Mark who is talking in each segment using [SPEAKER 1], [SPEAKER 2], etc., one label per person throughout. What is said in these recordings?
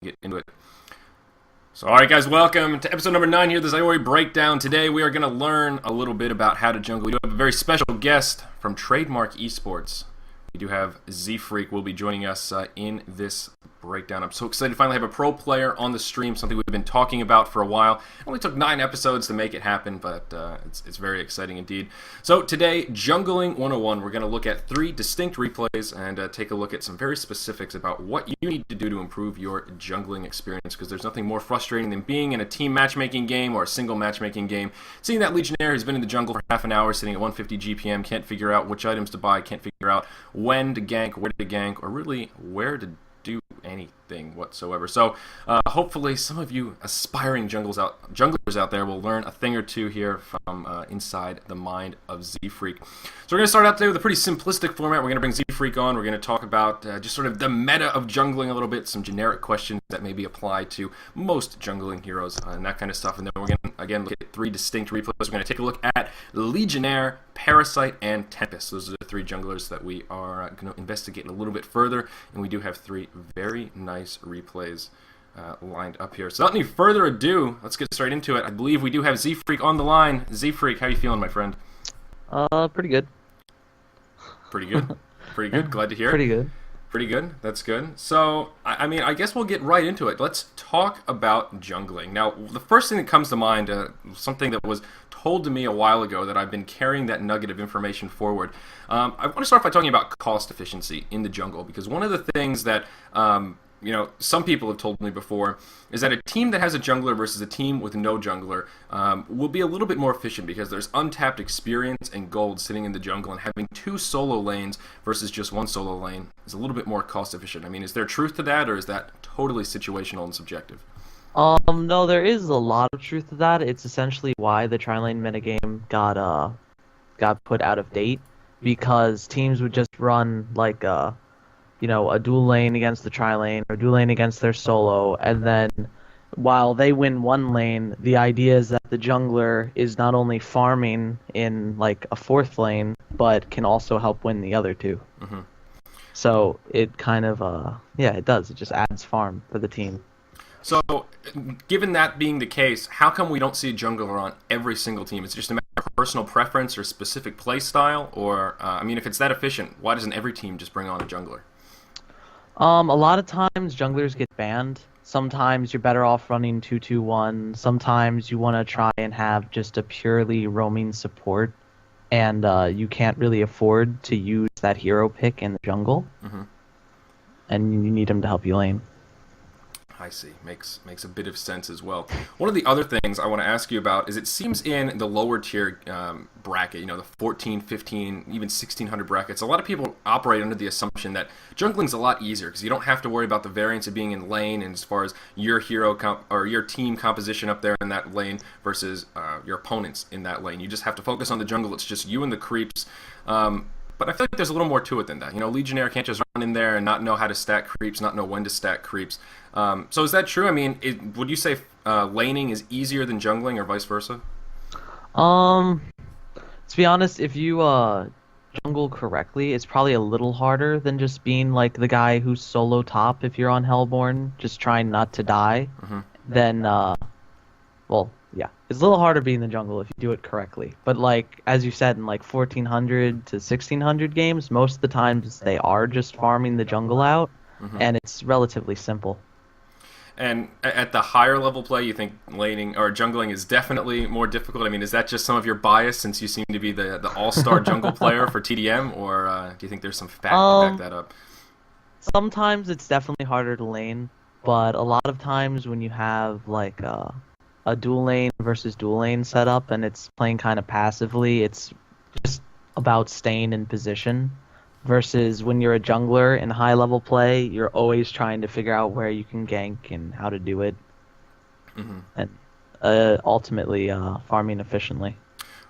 [SPEAKER 1] get into it. So, alright guys, welcome to episode number 9 here, the Zyori Breakdown. Today we are going to learn a little bit about how to jungle. We do have a very special guest from Trademark Esports. We do have ZFreek will be joining us in this breakdown. I'm so excited to finally have a pro player on the stream, something we've been talking about for a while. It only took 9 episodes to make it happen, but it's very exciting indeed. So today, Jungling 101, we're going to look at 3 distinct replays and take a look at some very specifics about what you need to do to improve your jungling experience, because there's nothing more frustrating than being in a team matchmaking game or a single matchmaking game, seeing that Legionnaire who's been in the jungle for half an hour, sitting at 150 GPM, can't figure out which items to buy, can't figure out when to gank, where to gank, or really where to do anything whatsoever. So hopefully some of you aspiring junglers out there will learn a thing or two here from inside the mind of ZFreek. So we're going to start out today with a pretty simplistic format. We're going to bring ZFreek on. We're going to talk about just sort of the meta of jungling a little bit, some generic questions that maybe apply to most jungling heroes and that kind of stuff. And then we're going to, again, look at 3 distinct replays. We're going to take a look at Legionnaire, Parasite, and Tempest. Those are the 3 junglers that we are going to investigate a little bit further. And we do have 3 very nice replays lined up here. So without any further ado, let's get straight into it. I believe we do have ZFreek on the line. ZFreek, how you feeling, my friend?
[SPEAKER 2] Pretty good.
[SPEAKER 1] Pretty good? Pretty good? Glad to hear it.
[SPEAKER 2] Pretty good.
[SPEAKER 1] Pretty good. That's good. So, I mean, I guess we'll get right into it. Let's talk about jungling. Now, the first thing that comes to mind, something that was told to me a while ago that I've been carrying that nugget of information forward. I want to start by talking about cost efficiency in the jungle, because one of the things that some people have told me before is that a team that has a jungler versus a team with no jungler will be a little bit more efficient, because there's untapped experience and gold sitting in the jungle, and having 2 solo lanes versus just 1 solo lane is a little bit more cost efficient. I mean, is there truth to that, or is that totally situational and subjective?
[SPEAKER 2] No, there is a lot of truth to that. It's essentially why the tri-lane metagame got put out of date, because teams would just run like a dual lane against the tri-lane, or dual lane against their solo, and then while they win one lane, the idea is that the jungler is not only farming in like a 4th lane, but can also help win the other 2.
[SPEAKER 1] Mm-hmm.
[SPEAKER 2] So it kind of, it does. It just adds farm for the team.
[SPEAKER 1] So, given that being the case, how come we don't see a jungler on every single team? It's just a matter of personal preference or specific play style? Or, if it's that efficient, why doesn't every team just bring on a jungler?
[SPEAKER 2] A lot of times junglers get banned. Sometimes you're better off running 2-2-1. Sometimes you want to try and have just a purely roaming support, and you can't really afford to use that hero pick in the jungle.
[SPEAKER 1] Mm-hmm.
[SPEAKER 2] And you need him to help you lane.
[SPEAKER 1] I see. Makes a bit of sense as well. One of the other things I want to ask you about is, it seems in the lower tier bracket, the 14, 15, even 1600 brackets, a lot of people operate under the assumption that jungling's a lot easier, because you don't have to worry about the variance of being in lane, and as far as your hero or your team composition up there in that lane versus your opponents in that lane. You just have to focus on the jungle. It's just you and the creeps. But I feel like there's a little more to it than that. Legionnaire can't just run in there and not know how to stack creeps, not know when to stack creeps. So is that true? I mean, would you say laning is easier than jungling, or vice versa?
[SPEAKER 2] To be honest, if you jungle correctly, it's probably a little harder than just being like the guy who's solo top if you're on Hellborn, just trying not to die.
[SPEAKER 1] Mm-hmm.
[SPEAKER 2] Then, it's a little harder being the jungle if you do it correctly. But like, as you said, in like 1400 to 1600 games, most of the times they are just farming the jungle out,
[SPEAKER 1] mm-hmm.
[SPEAKER 2] and it's relatively simple.
[SPEAKER 1] And at the higher level play, you think laning or jungling is definitely more difficult? I mean, is that just some of your bias, since you seem to be the all-star jungle player for tdM, or do you think there's some fact to back that up?
[SPEAKER 2] Sometimes it's definitely harder to lane, but a lot of times when you have like a dual lane versus dual lane setup, and it's playing kind of passively, it's just about staying in position. Versus when you're a jungler in high level play, you're always trying to figure out where you can gank and how to do it.
[SPEAKER 1] Mm-hmm.
[SPEAKER 2] And ultimately farming efficiently.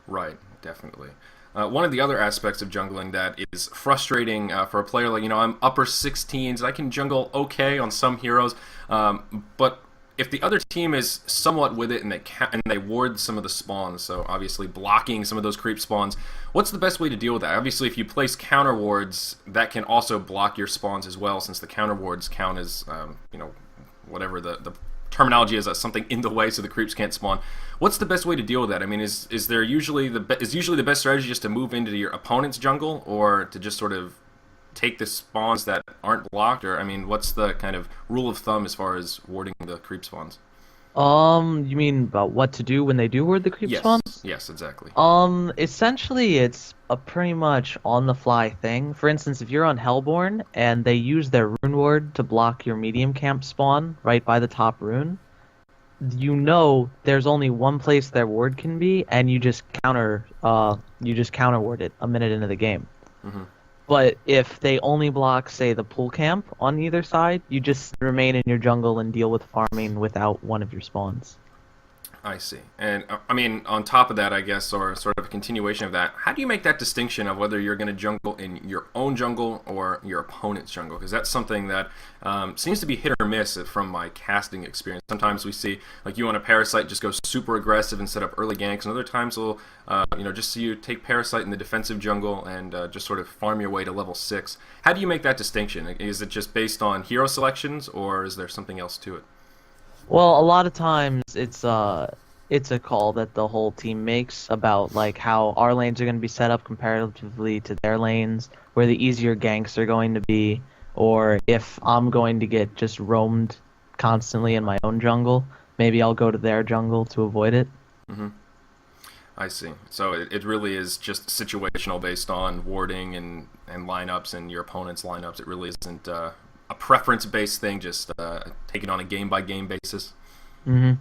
[SPEAKER 1] Right, definitely. One of the other aspects of jungling that is frustrating for a player, like, I'm upper 16s, I can jungle okay on some heroes, but if the other team is somewhat with it and they ward some of the spawns, so obviously blocking some of those creep spawns, what's the best way to deal with that? Obviously, if you place counter wards, that can also block your spawns as well, since the counter wards count as whatever the terminology is, something in the way so the creeps can't spawn. What's the best way to deal with that? I mean, is there usually the best strategy just to move into your opponent's jungle, or to just sort of take the spawns that aren't blocked? Or I mean, what's the kind of rule of thumb as far as warding the creep spawns?
[SPEAKER 2] You mean about what to do when they do ward the creep
[SPEAKER 1] Yes,
[SPEAKER 2] spawns?
[SPEAKER 1] yes, exactly.
[SPEAKER 2] Essentially, it's a pretty much on-the-fly thing. For instance, if you're on Hellborn and they use their rune ward to block your medium camp spawn right by the top rune, you know there's only one place their ward can be, and you just counter ward it a minute into the game.
[SPEAKER 1] Hmm.
[SPEAKER 2] But if they only block, say, the pool camp on either side, you just remain in your jungle and deal with farming without one of your spawns.
[SPEAKER 1] I see. And I mean, on top of that, I guess, or sort of a continuation of that, how do you make that distinction of whether you're going to jungle in your own jungle or your opponent's jungle? Because that's something that seems to be hit or miss from my casting experience. Sometimes we see, like, you on a Parasite just go super aggressive and set up early ganks, and other times we'll, just see you take Parasite in the defensive jungle and just sort of farm your way to level 6. How do you make that distinction? Is it just based on hero selections, or is there something else to it?
[SPEAKER 2] Well, a lot of times it's a call that the whole team makes about like how our lanes are going to be set up comparatively to their lanes, where the easier ganks are going to be, or if I'm going to get just roamed constantly in my own jungle, maybe I'll go to their jungle to avoid it.
[SPEAKER 1] Mm-hmm. I see. So it really is just situational based on warding and lineups and your opponent's lineups. It really isn't a preference-based thing, just taken on a game-by-game basis.
[SPEAKER 2] Mm-hmm.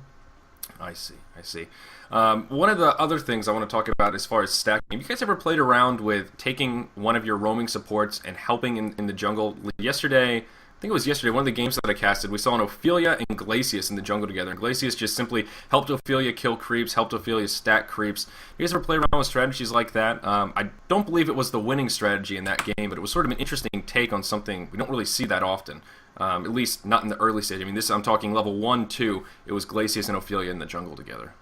[SPEAKER 1] I see. One of the other things I want to talk about as far as stacking, have you guys ever played around with taking one of your roaming supports and helping in the jungle? Yesterday, I think it was yesterday, one of the games that I casted, we saw an Ophelia and Glacius in the jungle together. And Glacius just simply helped Ophelia kill creeps, helped Ophelia stack creeps. You guys ever play around with strategies like that? I don't believe it was the winning strategy in that game, but it was sort of an interesting take on something we don't really see that often. At least not in the early stage. I mean, I'm talking level 1, 2. It was Glacius and Ophelia in the jungle together.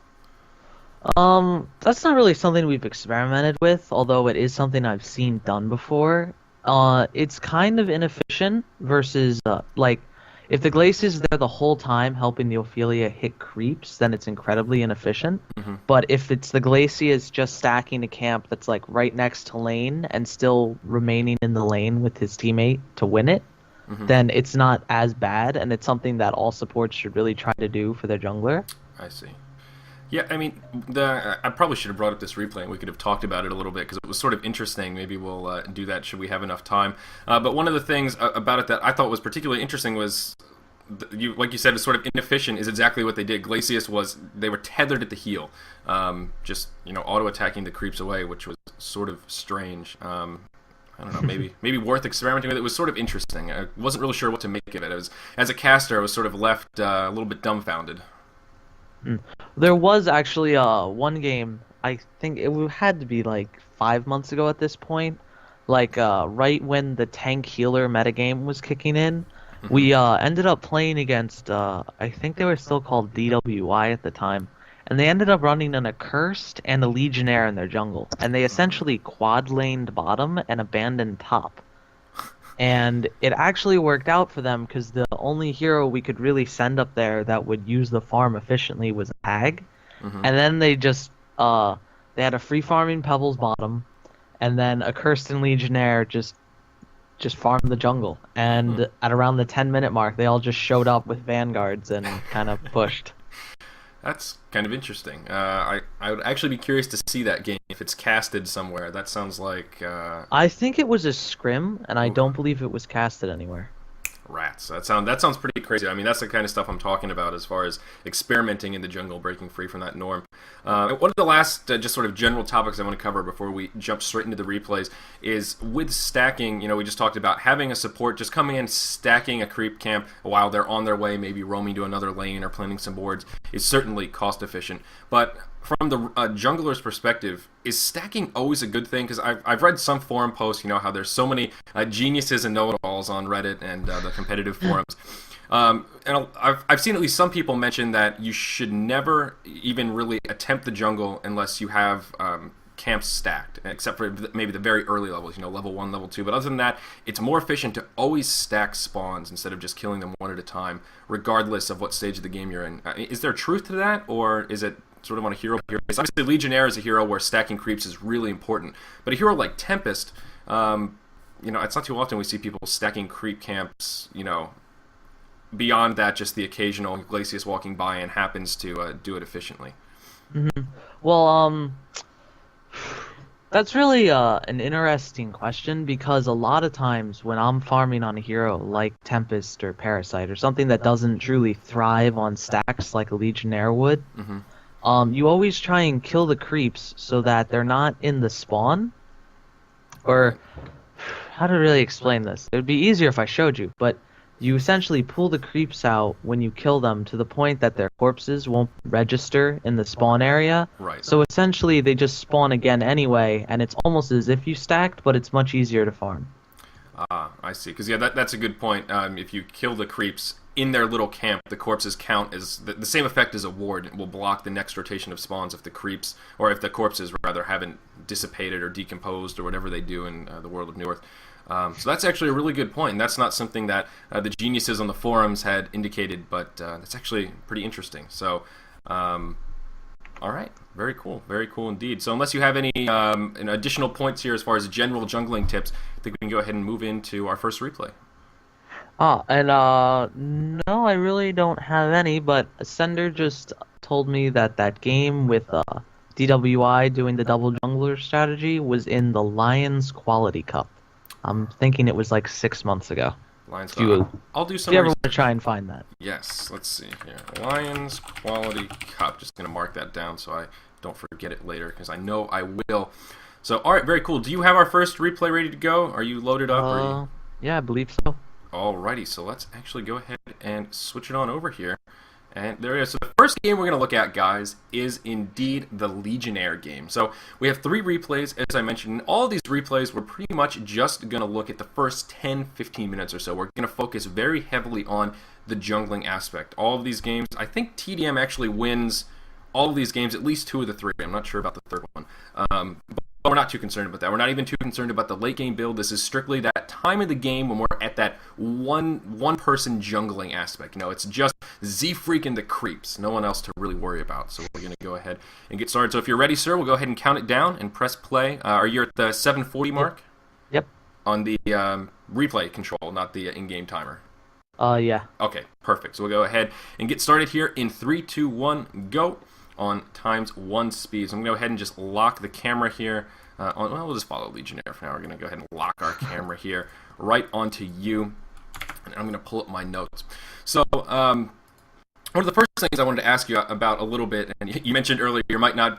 [SPEAKER 2] That's not really something we've experimented with, although it is something I've seen done before. It's kind of inefficient versus, like, if the Glacius is there the whole time helping the Ophelia hit creeps, then it's incredibly inefficient.
[SPEAKER 1] Mm-hmm.
[SPEAKER 2] But if it's the Glacius just stacking a camp that's, like, right next to lane and still remaining in the lane with his teammate to win it,
[SPEAKER 1] mm-hmm.
[SPEAKER 2] then it's not as bad, and it's something that all supports should really try to do for their jungler.
[SPEAKER 1] I see. Yeah, I mean, I probably should have brought up this replay and we could have talked about it a little bit because it was sort of interesting. Maybe we'll do that should we have enough time. But one of the things about it that I thought was particularly interesting was, like you said, it's sort of inefficient, is exactly what they did. Glacius they were tethered at the heel, just, auto-attacking the creeps away, which was sort of strange. I don't know, maybe worth experimenting with. It was sort of interesting. I wasn't really sure what to make of it. As a caster, I was sort of left a little bit dumbfounded.
[SPEAKER 2] There was actually one game, I think it had to be like 5 months ago at this point, like right when the tank healer metagame was kicking in.
[SPEAKER 1] Mm-hmm.
[SPEAKER 2] We ended up playing against, I think they were still called DWI at the time, and they ended up running an Accursed and a Legionnaire in their jungle, and they essentially quad-laned bottom and abandoned top. And it actually worked out for them because the only hero we could really send up there that would use the farm efficiently was Hag.
[SPEAKER 1] Mm-hmm.
[SPEAKER 2] And then they just they had a free farming Pebbles bottom, and then a Cursed and Legionnaire just farmed the jungle. And at around the 10-minute mark, they all just showed up with vanguards and kind of pushed.
[SPEAKER 1] That's kind of interesting. I would actually be curious to see that game if it's casted somewhere. That sounds like...
[SPEAKER 2] I think it was a scrim, and I don't believe it was casted anywhere.
[SPEAKER 1] Rats. That sounds pretty crazy. I mean, that's the kind of stuff I'm talking about as far as experimenting in the jungle, breaking free from that norm. One of the last just sort of general topics I want to cover before we jump straight into the replays is with stacking. We just talked about having a support just coming in, stacking a creep camp while they're on their way, maybe roaming to another lane or planting some boards, is certainly cost efficient. But from the jungler's perspective, is stacking always a good thing? Because I've read some forum posts, how there's so many geniuses and know-it-alls on Reddit and the competitive forums. And I've seen at least some people mention that you should never even really attempt the jungle unless you have camps stacked, except for maybe the very early levels, level 1, level 2. But other than that, it's more efficient to always stack spawns instead of just killing them one at a time, regardless of what stage of the game you're in. Is there truth to that, or is it sort of on a hero basis? Obviously, Legionnaire is a hero where stacking creeps is really important, but a hero like Tempest, it's not too often we see people stacking creep camps, beyond that, just the occasional Glacius walking by and happens to do it efficiently.
[SPEAKER 2] Mm-hmm. Well, that's really an interesting question, because a lot of times when I'm farming on a hero like Tempest or Parasite or something that doesn't truly thrive on stacks like a Legionnaire would, you always try and kill the creeps so that they're not in the spawn. Or, how to really explain this? It would be easier if I showed you, but you essentially pull the creeps out when you kill them to the point that their corpses won't register in the spawn area.
[SPEAKER 1] Right.
[SPEAKER 2] So essentially they just spawn again anyway, and it's almost as if you stacked, but it's much easier to farm.
[SPEAKER 1] I see. Because, that's a good point. If you kill the creeps in their little camp, the corpses count as the same effect as a ward. It will block the next rotation of spawns if the creeps, or if the corpses rather, haven't dissipated or decomposed or whatever they do in the World of Newerth. So that's actually a really good point, and that's not something that the geniuses on the forums had indicated, but that's actually pretty interesting. So, all right, very cool indeed. So unless you have any additional points here as far as general jungling tips, I think we can go ahead and move into our first replay.
[SPEAKER 2] No, I really don't have any, but Sender just told me that game with DWI doing the double jungler strategy was in the Lions Quality Cup. I'm thinking it was like 6 months ago.
[SPEAKER 1] Lions Quality. I'll do some.
[SPEAKER 2] If you ever want to try and find that.
[SPEAKER 1] Yes, let's see here. Lions Quality Cup. Just going to mark that down so I don't forget it later, because I know I will. So, all right, very cool. Do you have our first replay ready to go? Are you loaded up?
[SPEAKER 2] Yeah, I believe so.
[SPEAKER 1] Alrighty, so let's actually go ahead and switch it on over here. And there it is. So the first game we're going to look at, guys, is indeed the Legionnaire game. So we have 3 replays, as I mentioned. And all of these replays, we're pretty much just going to look at the first 10-15 minutes or so. We're going to focus very heavily on the jungling aspect. All of these games, I think tdM actually wins all of these games, at least 2 of the 3. I'm not sure about the third one. But we're not too concerned about that. We're not even too concerned about the late game build. This is strictly that time of the game when we're at that one person jungling aspect. It's just ZFreek and the creeps. No one else to really worry about. So we're going to go ahead and get started. So if you're ready, sir, we'll go ahead and count it down and press play. Are you at the 7:40 mark?
[SPEAKER 2] Yep.
[SPEAKER 1] On the replay control, not the in-game timer.
[SPEAKER 2] Yeah.
[SPEAKER 1] Okay, perfect. So we'll go ahead and get started here in 3, 2, 1, go. On ×1 speed. So I'm going to go ahead and just lock the camera here. We'll just follow Legionnaire for now. We're going to go ahead and lock our camera here right onto you. And I'm going to pull up my notes. So, one of the first things I wanted to ask you about a little bit, and you mentioned earlier,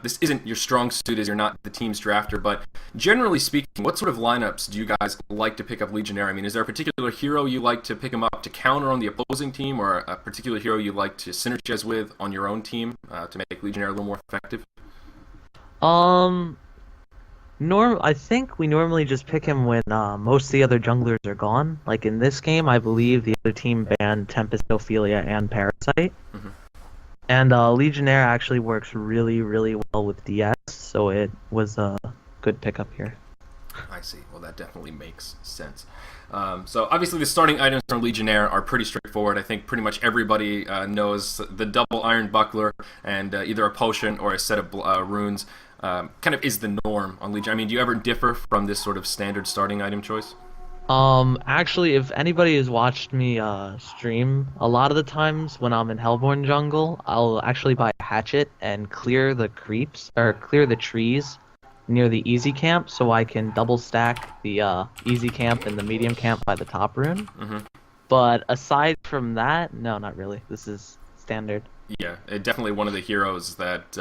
[SPEAKER 1] this isn't your strong suit as you're not the team's drafter, but generally speaking, what sort of lineups do you guys like to pick up Legionnaire? I mean, is there a particular hero you like to pick him up to counter on the opposing team, or a particular hero you like to synergize with on your own team to make Legionnaire a little more effective?
[SPEAKER 2] I think we normally just pick him when most of the other junglers are gone. Like in this game, I believe the other team banned Tempest, Ophelia, and Parasite. Mm-hmm. And Legionnaire actually works really, really well with DS, so it was a good pickup here.
[SPEAKER 1] I see. Well, that definitely makes sense. So obviously the starting items from Legionnaire are pretty straightforward. I think pretty much everybody knows the double iron buckler and either a potion or a set of runes. Kind of is the norm on Legion. I mean, do you ever differ from this sort of standard starting item choice?
[SPEAKER 2] Actually, if anybody has watched me stream, a lot of the times when I'm in Hellborn Jungle, I'll actually buy a hatchet and clear the creeps, or clear the trees near the easy camp, so I can double stack the easy camp and the medium camp by the top rune. Mm-hmm. But aside from that, no, not really. This is standard.
[SPEAKER 1] Yeah, definitely one of the heroes that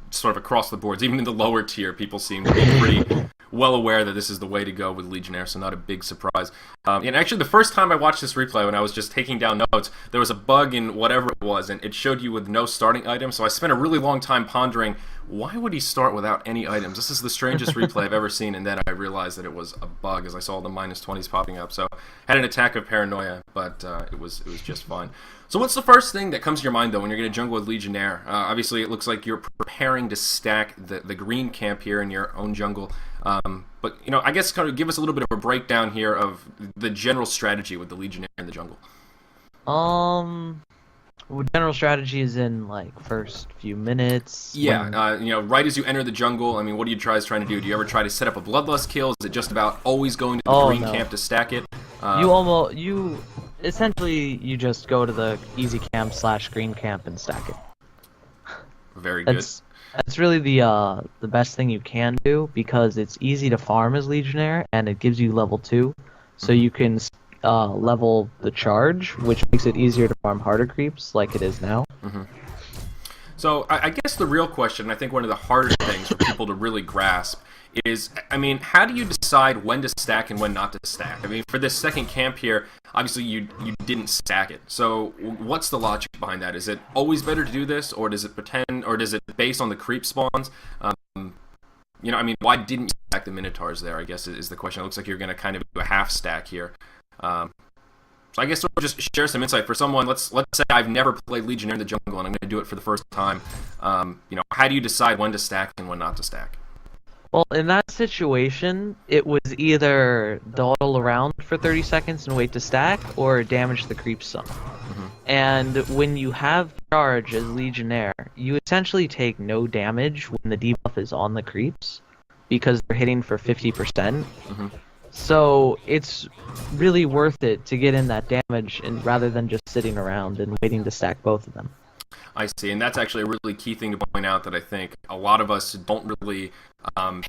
[SPEAKER 1] sort of across the boards, even in the lower tier, people seem to be pretty well aware that this is the way to go with Legionnaire, so not a big surprise. And actually, the first time I watched this replay, when I was just taking down notes, there was a bug in whatever it was, and it showed you with no starting item, so I spent a really long time pondering why would he start without any items? This is the strangest replay I've ever seen, and then I realized that it was a bug as I saw the -20s popping up. So had an attack of paranoia, but it was just fine. So what's the first thing that comes to your mind, though, when you're going to jungle with Legionnaire? Obviously, it looks like you're preparing to stack the green camp here in your own jungle. But, I guess kind of give us a little bit of a breakdown here of the general strategy with the Legionnaire in the jungle.
[SPEAKER 2] Well, general strategy is in like first few minutes.
[SPEAKER 1] Yeah, right as you enter the jungle, I mean, what do you trying to do? Do you ever try to set up a bloodlust kill? Is it just about always going to the green camp to stack it?
[SPEAKER 2] You essentially just go to the easy camp / green camp and stack it.
[SPEAKER 1] Very good.
[SPEAKER 2] That's really the best thing you can do because it's easy to farm as Legionnaire and it gives you level 2, so you can level the charge, which makes it easier to farm harder creeps like it is now.
[SPEAKER 1] So I guess the real question, I think one of the hardest things for people to really grasp is, I mean, how do you decide when to stack and when not to stack? I mean, for this second camp here, obviously you didn't stack it. So what's the logic behind that? Is it always better to do this, or does it pretend, or does it based on the creep spawns? I mean, why didn't you stack the Minotaurs there, I guess is the question. It looks like you're going to kind of do a half stack here. So I guess we'll just share some insight for someone. Let's say I've never played Legionnaire in the jungle and I'm going to do it for the first time. How do you decide when to stack and when not to stack?
[SPEAKER 2] Well, in that situation, it was either dawdle around for 30 seconds and wait to stack, or damage the creep some. And when you have charge as Legionnaire, you essentially take no damage when the debuff is on the creeps, because they're hitting for 50%. So it's really worth it to get in that damage rather than just sitting around and waiting to stack both of them.
[SPEAKER 1] I see, and that's actually a really key thing to point out that I think a lot of us don't really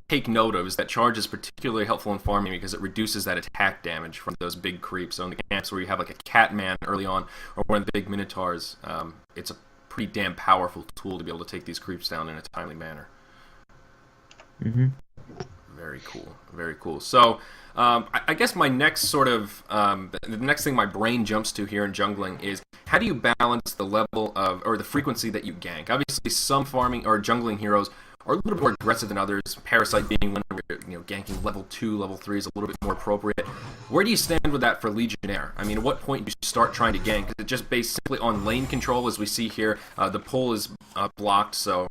[SPEAKER 1] take note of, is that charge is particularly helpful in farming because it reduces that attack damage from those big creeps. So in the camps where you have like a Catman early on, or one of the big Minotaurs, it's a pretty damn powerful tool to be able to take these creeps down in a timely manner. Very cool, very cool. So I guess my next sort of, the next thing my brain jumps to here in jungling is, how do you balance the level of, or the frequency that you gank? Obviously, some farming or jungling heroes are a little bit more aggressive than others. Parasite being one, ganking level 2, level 3 is a little bit more appropriate. Where do you stand with that for Legionnaire? I mean, at what point do you start trying to gank? Is it just based simply on lane control, as we see here? The pull is blocked, so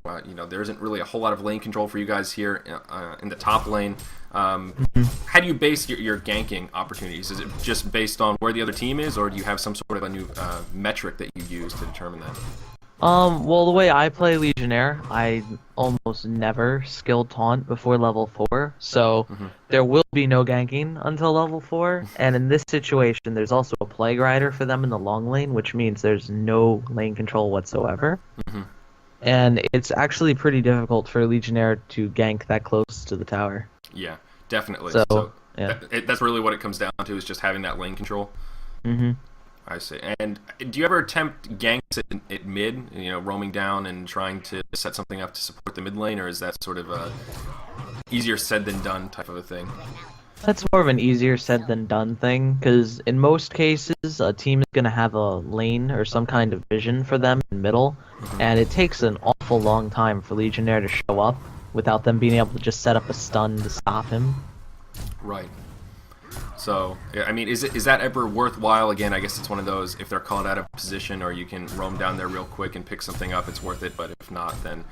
[SPEAKER 1] there isn't really a whole lot of lane control for you guys here in the top lane. How do you base your ganking opportunities? Is it just based on where the other team is, or do you have some sort of a new metric that you use to determine that?
[SPEAKER 2] Well, the way I play Legionnaire, I almost never skill taunt before level 4, so there will be no ganking until level 4, and in this situation, there's also a Plague Rider for them in the long lane, which means there's no lane control whatsoever. And it's actually pretty difficult for Legionnaire to gank that close to the tower.
[SPEAKER 1] Yeah, definitely.
[SPEAKER 2] So yeah.
[SPEAKER 1] That's really what it comes down to, is just having that lane control. I see. And do you ever attempt ganks at mid, roaming down and trying to set something up to support the mid lane, or is that sort of a easier said than done type of a thing?
[SPEAKER 2] That's more of an easier said than done thing, because in most cases, a team is going to have a lane or some kind of vision for them in middle, and it takes an awful long time for Legionnaire to show up without them being able to just set up a stun to stop him.
[SPEAKER 1] Right. So, I mean, is that ever worthwhile? Again, I guess it's one of those, if they're called out of position or you can roam down there real quick and pick something up, it's worth it, but if not, then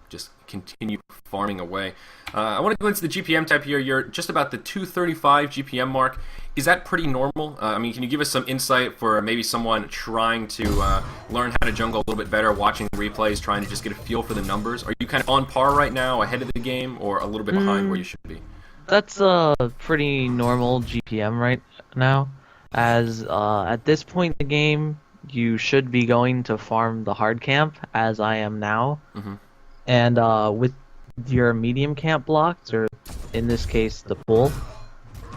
[SPEAKER 1] just continue farming away. I want to go into the GPM tab here. You're just about the 235 GPM mark. Is that pretty normal? I mean, can you give us some insight for maybe someone trying to learn how to jungle a little bit better, watching replays, trying to just get a feel for the numbers? Are you kind of on par right now, ahead of the game, or a little bit behind where you should be?
[SPEAKER 2] That's a pretty normal GPM right now, as at this point in the game, you should be going to farm the hard camp, as I am now. And with your medium camp blocked, or in this case the pool,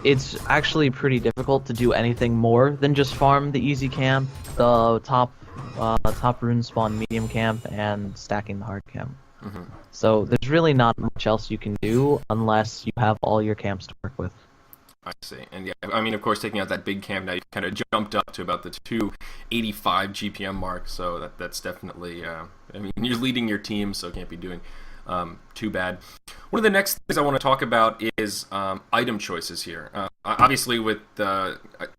[SPEAKER 2] it's actually pretty difficult to do anything more than just farm the easy camp, the top rune spawn medium camp, and stacking the hard camp. So there's really not much else you can do unless you have all your camps to work with.
[SPEAKER 1] I see. And yeah, I mean, of course, taking out that big camp now, you kind of jumped up to about the 285 GPM mark. So that's definitely, I mean, you're leading your team, so can't be doing too bad. One of the next things I want to talk about is item choices here. Obviously, with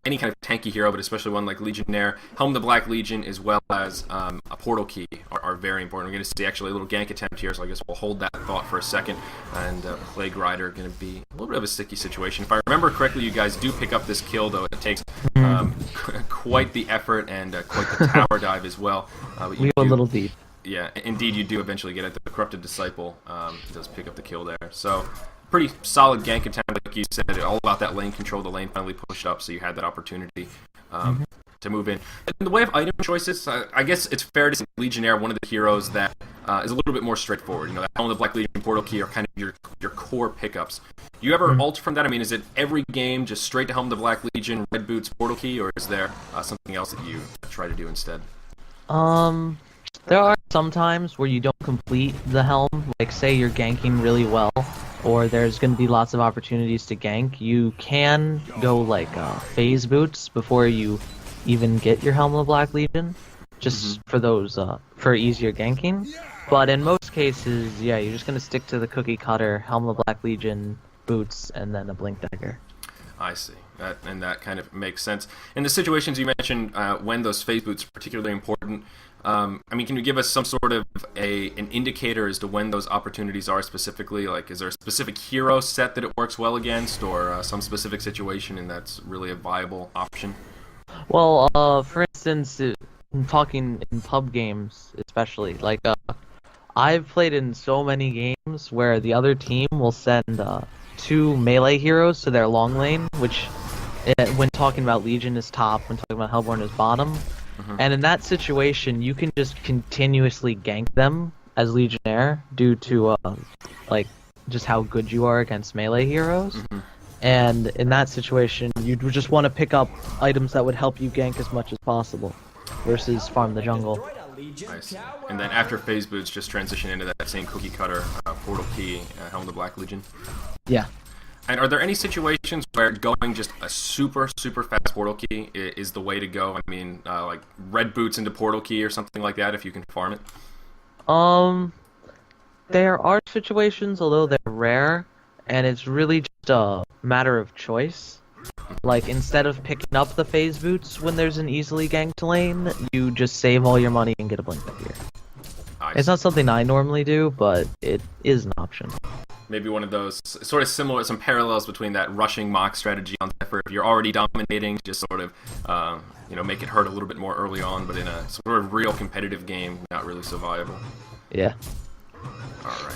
[SPEAKER 1] any kind of tanky hero, but especially one like Legionnaire, Helm of the Black Legion, as well as a portal key are very important. We're going to see actually a little gank attempt here, so I guess we'll hold that thought for a second. And Plague Rider going to be a little bit of a sticky situation. If I remember correctly, you guys do pick up this kill, though it takes quite the effort and quite the tower dive as well.
[SPEAKER 2] We go a little deep.
[SPEAKER 1] Yeah, indeed, you do eventually get it. The Corrupted Disciple does pick up the kill there. So, pretty solid gank attempt, like you said. All about that lane control. The lane finally pushed up, so you had that opportunity to move in. In the way of item choices, I guess it's fair to say Legionnaire, one of the heroes that is a little bit more straightforward. You know, that Helm of the Black Legion, Portal Key are kind of your core pickups. Do you ever alter from that? I mean, is it every game just straight to Helm of the Black Legion, Red Boots, Portal Key, or is there something else that you try to do instead?
[SPEAKER 2] There are some times where you don't complete the helm, like say you're ganking really well, or there's going to be lots of opportunities to gank. You can go like phase boots before you even get your Helm of the Black Legion, just for those for easier ganking. But in most cases, yeah, you're just going to stick to the cookie cutter Helm of the Black Legion boots and then a Blink Dagger. I
[SPEAKER 1] see. That kind of makes sense. In the situations you mentioned, when those phase boots are particularly important, I mean, can you give us some sort of an indicator as to when those opportunities are specifically? Like, is there a specific hero set that it works well against, or some specific situation and that's really a viable option?
[SPEAKER 2] Well, for instance, talking in pub games especially, like, I've played in so many games where the other team will send 2 melee heroes to their long lane, which, when talking about Legion, is top, when talking about Hellborn, is bottom. And in that situation, you can just continuously gank them as Legionnaire due to, like, just how good you are against melee heroes. And in that situation, you'd just want to pick up items that would help you gank as much as possible versus farm the jungle.
[SPEAKER 1] Nice. And then after phase boots, just transition into that same cookie cutter, Portal Key, Helm of the Black Legion.
[SPEAKER 2] Yeah.
[SPEAKER 1] And are there any situations where going just a super fast Portal Key is the way to go? I mean, like Red Boots into Portal Key or something like that, if you can farm it?
[SPEAKER 2] There are situations, although they're rare, and it's really just a matter of choice. Like, instead of picking up the phase boots when there's an easily ganked lane, you just save all your money and get a Blink Dagger. It's not something I normally do, but it is an option.
[SPEAKER 1] Maybe one of those sort of similar, some parallels between that rushing mock strategy on Zephyr. If you're already dominating, just sort of, make it hurt a little bit more early on, but in a sort of real competitive game, not really so viable.
[SPEAKER 2] Yeah.
[SPEAKER 1] All right.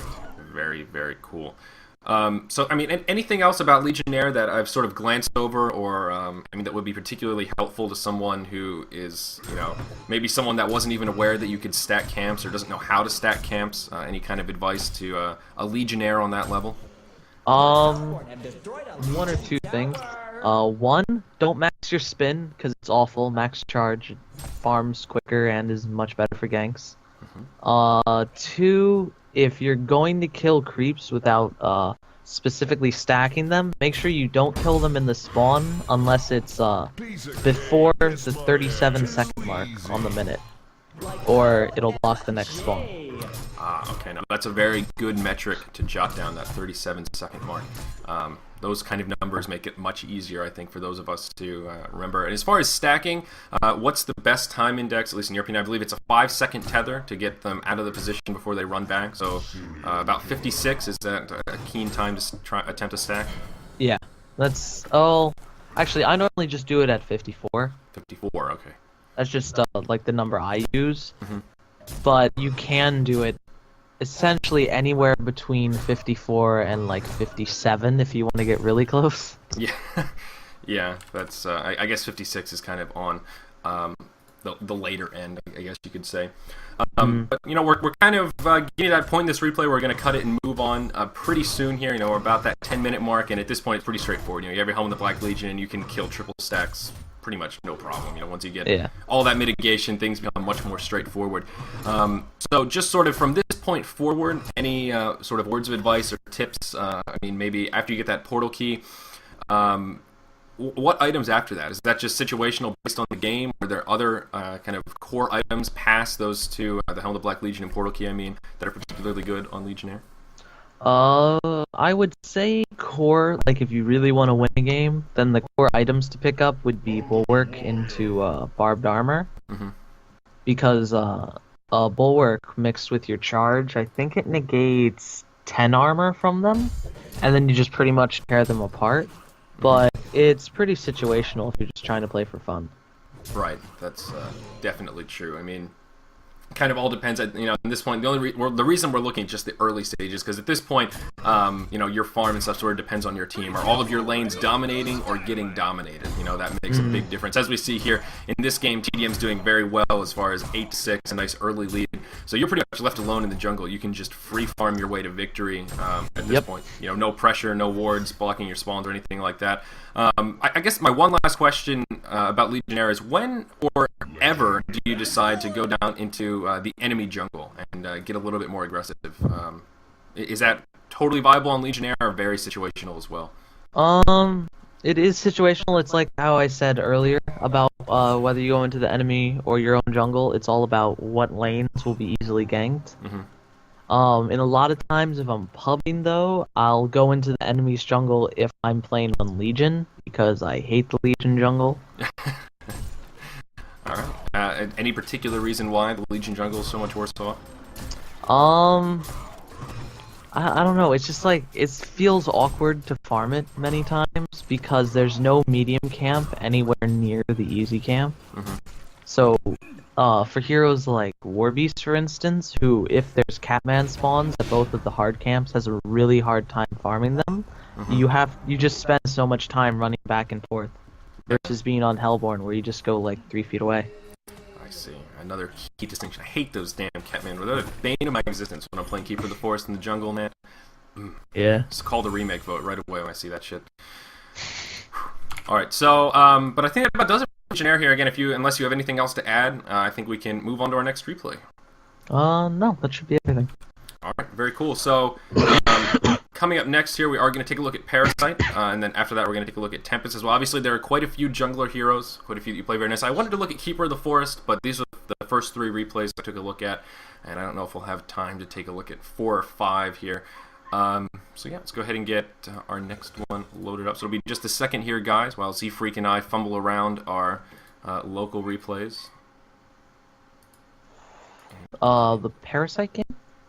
[SPEAKER 1] Very, very cool. So, I mean, anything else about Legionnaire that I've sort of glanced over, or, that would be particularly helpful to someone who is, maybe someone that wasn't even aware that you could stack camps or doesn't know how to stack camps? Any kind of advice to a Legionnaire on that level?
[SPEAKER 2] One or two things. One, don't max your spin, because it's awful. Max charge, it farms quicker and is much better for ganks. Two, if you're going to kill creeps without specifically stacking them, make sure you don't kill them in the spawn unless it's before the 37-second mark on the minute, or it'll block the next spawn.
[SPEAKER 1] Okay, now that's a very good metric to jot down, that 37-second mark. Those kind of numbers make it much easier, I think, for those of us to remember. And as far as stacking, what's the best time index, at least in your opinion? I believe it's a 5-second tether to get them out of the position before they run back. So about 56, is that a keen time to attempt to stack?
[SPEAKER 2] Yeah, actually, I normally just do it at 54.
[SPEAKER 1] 54, okay.
[SPEAKER 2] That's just like the number I use. But you can do it essentially anywhere between 54 and like 57 if you want to get really close.
[SPEAKER 1] Yeah, yeah. That's I guess 56 is kind of on the later end, I guess you could say. But we're kind of getting to that point in this replay. We're going to cut it and move on pretty soon here. We're about that 10-minute mark, and at this point it's pretty straightforward. You have your Helm of the Black Legion, and you can kill triple stacks pretty much no problem. Once you get all that mitigation, things become much more straightforward. So just sort of from this point forward, any sort of words of advice or tips? Maybe after you get that portal key, What items after that? Is that just situational based on the game? Are there other kind of core items past those two, the Helm of the Black Legion and Portal Key, that are particularly good on Legionnaire?
[SPEAKER 2] I would say core, like if you really want to win a game, then the core items to pick up would be Bulwark into Barbed Armor.
[SPEAKER 1] Mm-hmm.
[SPEAKER 2] Because Bulwark mixed with your charge, I think it negates 10 armor from them, and then you just pretty much tear them apart. But it's pretty situational if you're just trying to play for fun.
[SPEAKER 1] Right, that's definitely true. Kind of all depends. At this point, the reason we're looking at just the early stages, because at this point, your farm and stuff sort of depends on your team. Are all of your lanes dominating or getting dominated? That makes a big difference. As we see here in this game, tdM's doing very well as far as 8-6, a nice early lead. So you're pretty much left alone in the jungle. You can just free farm your way to victory at this point. No pressure, no wards blocking your spawns or anything like that. I guess my one last question about Legionnaire is, when or ever do you decide to go down into the enemy jungle and get a little bit more aggressive? Is that totally viable on Legionnaire, or very situational as well?
[SPEAKER 2] It is situational. It's like how I said earlier about whether you go into the enemy or your own jungle. It's all about what lanes will be easily ganked. And a lot of times, if I'm pubbing though, I'll go into the enemy's jungle if I'm playing on Legion, because I hate the Legion jungle.
[SPEAKER 1] Alright. Any particular reason why the Legion jungle is so much worse off?
[SPEAKER 2] I don't know. It's just like, it feels awkward to farm it many times because there's no medium camp anywhere near the easy camp. So, for heroes like Warbeast, for instance, who, if there's Catman spawns at both of the hard camps, has a really hard time farming them, you just spend so much time running back and forth versus being on Hellborn, where you just go like 3 feet away.
[SPEAKER 1] I see. Another key distinction. I hate those damn Catman. They're the bane of my existence when I'm playing Keeper of the Forest in the jungle, man.
[SPEAKER 2] Yeah.
[SPEAKER 1] Just call the remake vote right away when I see that shit. Alright, so, but I think that about does it for Legionnaire here. Again, unless you have anything else to add, I think we can move on to our next replay.
[SPEAKER 2] No, that should be everything.
[SPEAKER 1] Alright, very cool. So, coming up next here, we are going to take a look at Parasite, and then after that we're going to take a look at Tempest as well. Obviously, there are quite a few jungler heroes, quite a few that you play very nice. I wanted to look at Keeper of the Forest, but these are the first 3 replays I took a look at, and I don't know if we'll have time to take a look at 4 or 5 here. So yeah, let's go ahead and get our next one loaded up. So it'll be just a second here, guys, while ZFreek and I fumble around our local replays.
[SPEAKER 2] The Parasite game?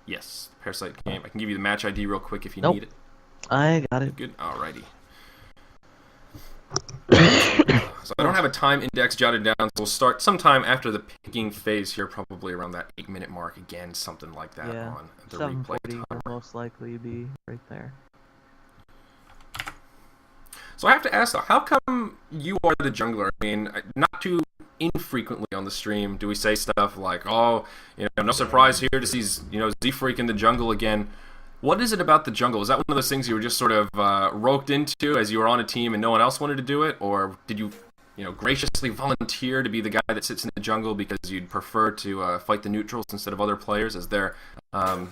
[SPEAKER 1] Yes, the Parasite game. I can give you the match ID real quick if you need it.
[SPEAKER 2] I got it.
[SPEAKER 1] Good. Alrighty. So I don't have a time index jotted down, so we'll start sometime after the picking phase here, probably around that 8-minute mark again, something like that on the replay timer.
[SPEAKER 2] Will most likely be right there.
[SPEAKER 1] So I have to ask though, how come you are the jungler? Not too infrequently on the stream do we say stuff like, "Oh, no surprise here to see ZFreek in the jungle again." What is it about the jungle? Is that one of those things you were just sort of roped into as you were on a team and no one else wanted to do it, or did you, graciously volunteer to be the guy that sits in the jungle because you'd prefer to fight the neutrals instead of other players? Is there, a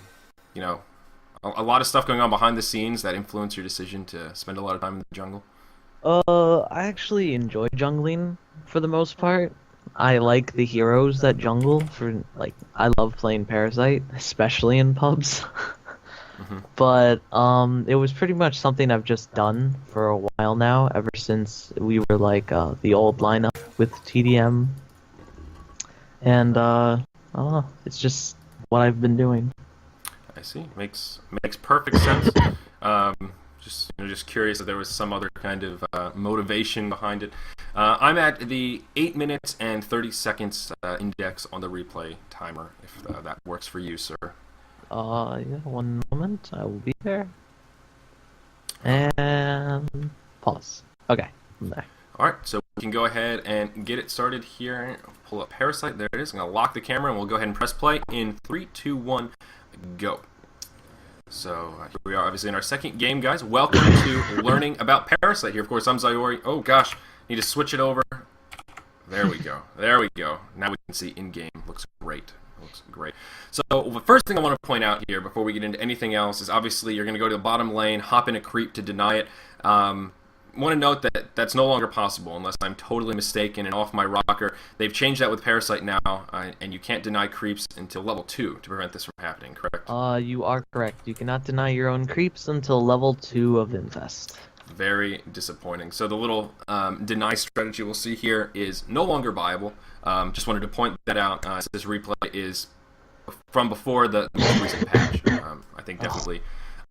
[SPEAKER 1] lot of stuff going on behind the scenes that influence your decision to spend a lot of time in the jungle?
[SPEAKER 2] I actually enjoy jungling for the most part. I like the heroes that jungle. I love playing Parasite, especially in pubs. But it was pretty much something I've just done for a while now, ever since we were like the old lineup with tdM. And I don't know, it's just what I've been doing.
[SPEAKER 1] I see. Makes perfect sense. Just curious if there was some other kind of motivation behind it. I'm at the 8 minutes and 30 seconds index on the replay timer, if that works for you, sir.
[SPEAKER 2] Yeah, one moment, I will be there. And pause. Okay, I'm there.
[SPEAKER 1] Alright, so we can go ahead and get it started here. Pull up Parasite, there it is. I'm going to lock the camera and we'll go ahead and press play in 3, 2, 1, go. So here we are, obviously in our second game, guys. Welcome to learning about Parasite here. Of course, I'm Zyori. Oh gosh, need to switch it over. There we go. There we go. Now we can see in-game. Looks great. Looks great. So the first thing I want to point out here before we get into anything else is obviously you're going to go to the bottom lane, hop in a creep to deny it. want to note that that's no longer possible unless I'm totally mistaken and off my rocker. They've changed that with Parasite now, and you can't deny creeps until level 2 to prevent this from happening, correct?
[SPEAKER 2] You are correct. You cannot deny your own creeps until level 2 of Infest.
[SPEAKER 1] Very disappointing. So the little deny strategy we'll see here is no longer viable. Just wanted to point that out. This replay is from before the most recent patch. I think definitely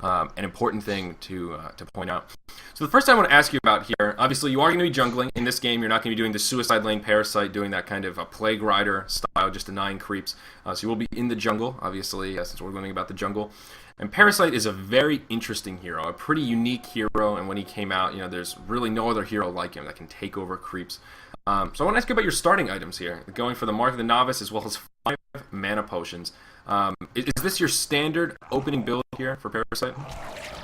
[SPEAKER 1] an important thing to point out. So the first thing I want to ask you about here, obviously you are going to be jungling. In this game, you're not going to be doing the Suicide Lane Parasite, doing that kind of a Plague Rider style, just denying creeps. So you will be in the jungle, obviously, since we're learning about the jungle. And Parasite is a very interesting hero, a pretty unique hero, and when he came out, there's really no other hero like him that can take over creeps. So I want to ask you about your starting items here, going for the Mark of the Novice as well as 5 mana potions. Is this your standard opening build here for Parasite?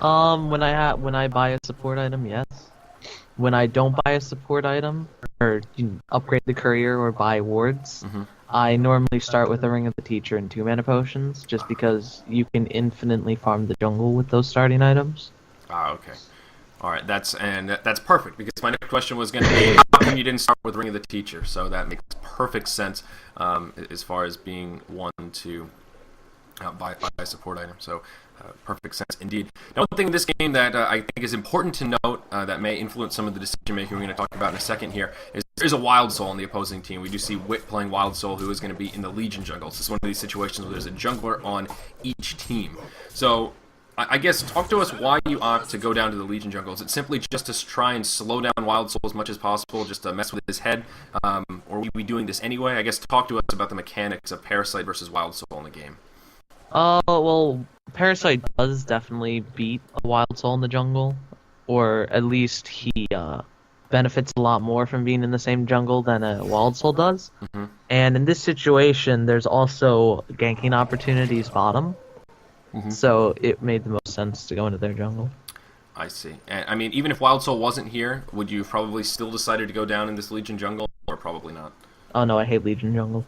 [SPEAKER 2] When I buy a support item, yes. When I don't buy a support item, or upgrade the courier or buy wards, I normally start with a Ring of the Teacher and 2 mana potions, just because you can infinitely farm the jungle with those starting items.
[SPEAKER 1] Okay. All right, that's perfect, because my next question was going to be, how come you didn't start with Ring of the Teacher? So that makes perfect sense as far as being one to buy a support item. So perfect sense indeed. Now, one thing in this game that I think is important to note that may influence some of the decision making we're going to talk about in a second here is there's a Wild Soul on the opposing team. We do see Wit playing Wild Soul, who is going to be in the Legion jungle. This is one of these situations where there's a jungler on each team. So I guess talk to us why you opt to go down to the Legion jungle. Is it simply just to try and slow down Wild Soul as much as possible, just to mess with his head? Or are we doing this anyway? I guess talk to us about the mechanics of Parasite versus Wild Soul in the game.
[SPEAKER 2] Well, Parasite does definitely beat a Wild Soul in the jungle, or at least he benefits a lot more from being in the same jungle than a Wild Soul does. And in this situation, there's also ganking opportunities bottom. So it made the most sense to go into their jungle.
[SPEAKER 1] I see. And, I mean, even if Wild Soul wasn't here, would you probably still decided to go down in this Legion jungle, or probably not?
[SPEAKER 2] Oh no, I hate Legion jungle.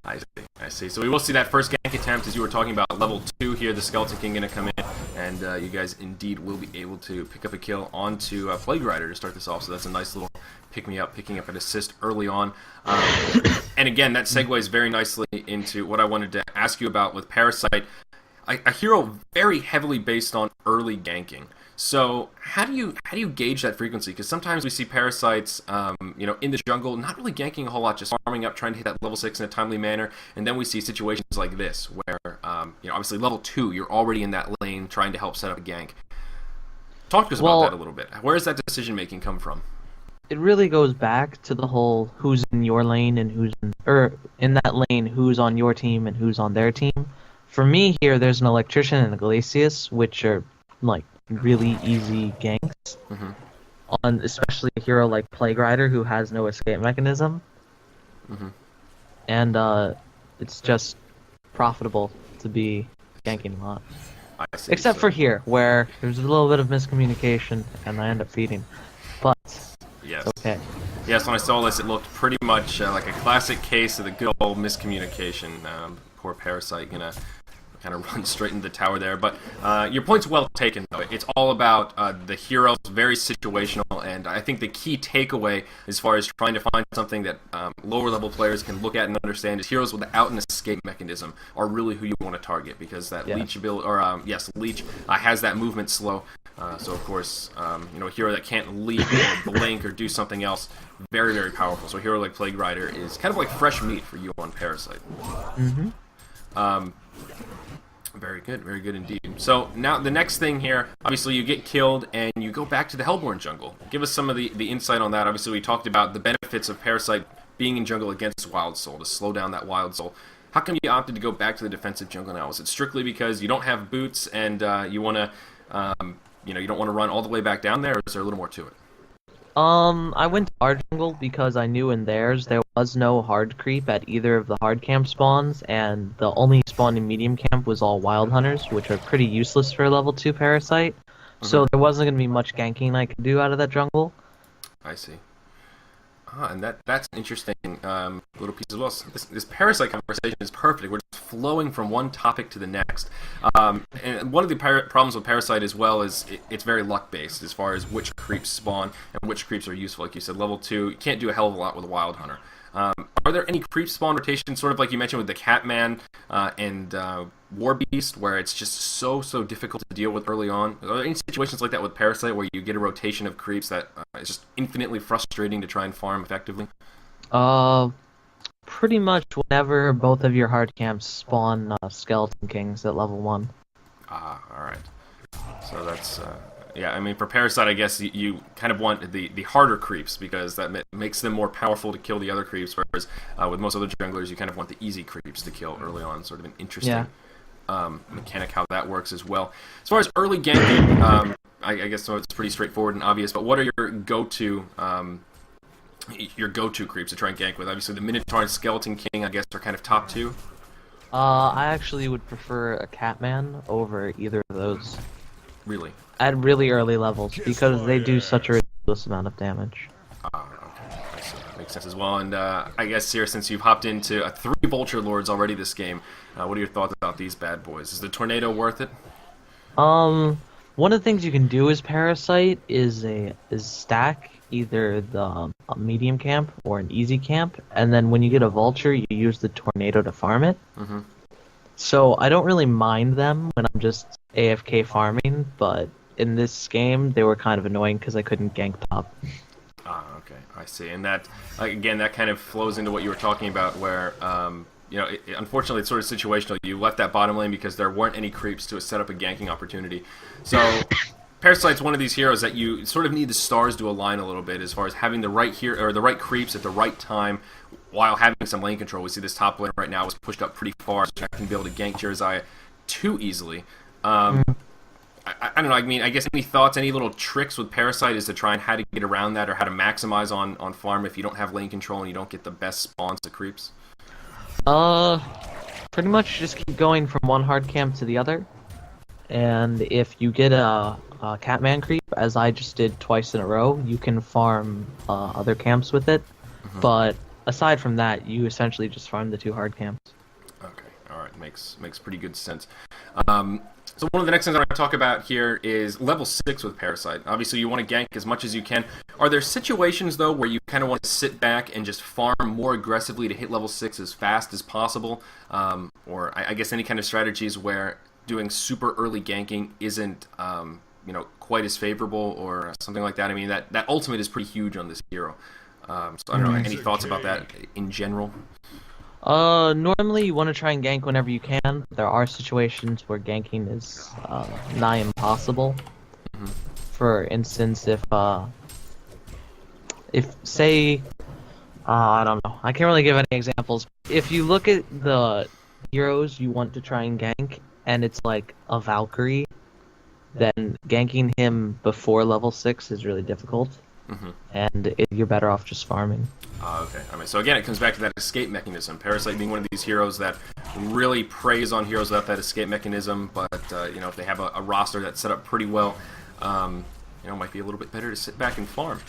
[SPEAKER 1] I see. So we will see that first gank attempt, as you were talking about, level 2 here. The Skeleton King going to come in, and you guys indeed will be able to pick up a kill onto Plague Rider to start this off. So that's a nice little pick-me-up, picking up an assist early on. And again, that segues very nicely into what I wanted to ask you about with Parasite. A hero very heavily based on early ganking. So how do you gauge that frequency? Because sometimes we see Parasites, in the jungle, not really ganking a whole lot, just farming up, trying to hit that level 6 in a timely manner, and then we see situations like this, where, obviously level 2, you're already in that lane trying to help set up a gank. Talk to us about that a little bit. Where does that decision-making come from?
[SPEAKER 2] It really goes back to the whole who's in your lane and in that lane, who's on your team and who's on their team. For me here, there's an Electrician and a Glacius, which are, really easy ganks on especially a hero like Plague Rider, who has no escape mechanism, and it's just profitable to be ganking a lot. Except for here, where there's a little bit of miscommunication and I end up feeding, but
[SPEAKER 1] yes,
[SPEAKER 2] it's okay.
[SPEAKER 1] Yes, when I saw this, it looked pretty much like a classic case of the good old miscommunication. Poor Parasite gonna kind of run straight into the tower there, but your point's well taken, though. It's all about the heroes, very situational, and I think the key takeaway as far as trying to find something that lower level players can look at and understand is heroes without an escape mechanism are really who you want to target, because that Leech ability, or Leech has that movement slow, so of course, a hero that can't leap or blink or do something else, very, very powerful. So a hero like Plague Rider is kind of like fresh meat for you on Parasite. Very good indeed. So now the next thing here, obviously you get killed and you go back to the Hellborn jungle. Give us some of the insight on that. Obviously we talked about the benefits of Parasite being in jungle against Wild Soul, to slow down that Wild Soul. How come you opted to go back to the defensive jungle now? Is it strictly because you don't have boots and you want to, you don't want to run all the way back down there, or is there a little more to it?
[SPEAKER 2] I went to our jungle because I knew in theirs there was no hard creep at either of the hard camp spawns, and the only spawn in medium camp was all wild hunters, which are pretty useless for a level 2 Parasite. So there wasn't going to be much ganking I could do out of that jungle.
[SPEAKER 1] I see. And that's an interesting little piece as well. So this Parasite conversation is perfect. We're just flowing from one topic to the next. And one of the problems with Parasite as well is it's very luck-based as far as which creeps spawn and which creeps are useful. Like you said, level 2, you can't do a hell of a lot with a Wild Hunter. Are there any creep spawn rotations, sort of like you mentioned with the Catman and War Beast, where it's just so difficult to deal with early on? Are there any situations like that with Parasite where you get a rotation of creeps that is just infinitely frustrating to try and farm effectively?
[SPEAKER 2] Pretty much whenever both of your hard camps spawn Skeleton Kings at level 1.
[SPEAKER 1] Alright. So that's... yeah, I mean, for Parasite, I guess you kind of want the harder creeps because that makes them more powerful to kill the other creeps, whereas with most other junglers, you kind of want the easy creeps to kill early on. Sort of an interesting mechanic how that works as well. As far as early ganking, I guess so it's pretty straightforward and obvious, but what are your go-to creeps to try and gank with? Obviously, the Minotaur and Skeleton King, I guess, are kind of top 2.
[SPEAKER 2] I actually would prefer a Catman over either of those.
[SPEAKER 1] Really?
[SPEAKER 2] At really early levels, because they do such a ridiculous amount of damage.
[SPEAKER 1] Okay. I see. That makes sense as well. And I guess here, since you've hopped into 3 Vulture Lords already this game, what are your thoughts about these bad boys? Is the Tornado worth it?
[SPEAKER 2] One of the things you can do as Parasite is stack either the medium camp or an easy camp, and then when you get a Vulture, you use the Tornado to farm it.
[SPEAKER 1] Mm-hmm.
[SPEAKER 2] So I don't really mind them when I'm just AFK farming, but in this game, they were kind of annoying because I couldn't gank top.
[SPEAKER 1] Okay, I see. And that, again, that kind of flows into what you were talking about where, unfortunately, it's sort of situational. You left that bottom lane because there weren't any creeps to set up a ganking opportunity. So Parasite's one of these heroes that you sort of need the stars to align a little bit as far as having the right hero or the right creeps at the right time while having some lane control. We see this top lane right now was pushed up pretty far, so I can be able to gank Jeremiah too easily. I don't know, I mean, I guess any thoughts, any little tricks with Parasite is to try and how to get around that or how to maximize on farm if you don't have lane control and you don't get the best spawns to creeps?
[SPEAKER 2] Pretty much just keep going from one hard camp to the other. And if you get a Catman creep, as I just did twice in a row, you can farm other camps with it. Mm-hmm. But aside from that, you essentially just farm the 2 hard camps.
[SPEAKER 1] Okay, alright, makes pretty good sense. So one of the next things I want to talk about here is level 6 with Parasite. Obviously, you want to gank as much as you can. Are there situations, though, where you kind of want to sit back and just farm more aggressively to hit level 6 as fast as possible? Or I guess any kind of strategies where doing super early ganking isn't quite as favorable or something like that? I mean, that ultimate is pretty huge on this hero. So I don't know, any thoughts about that in general?
[SPEAKER 2] Normally you want to try and gank whenever you can. There are situations where ganking is nigh impossible. Mm-hmm. For instance, if say, I don't know, I can't really give any examples. If you look at the heroes you want to try and gank, and it's like a Valkyrie, then ganking him before level 6 is really difficult. Mm-hmm. And you're better off just farming.
[SPEAKER 1] Okay. I mean, so again, it comes back to that escape mechanism. Parasite being one of these heroes that really preys on heroes without that escape mechanism, but if they have a roster that's set up pretty well, it might be a little bit better to sit back and farm.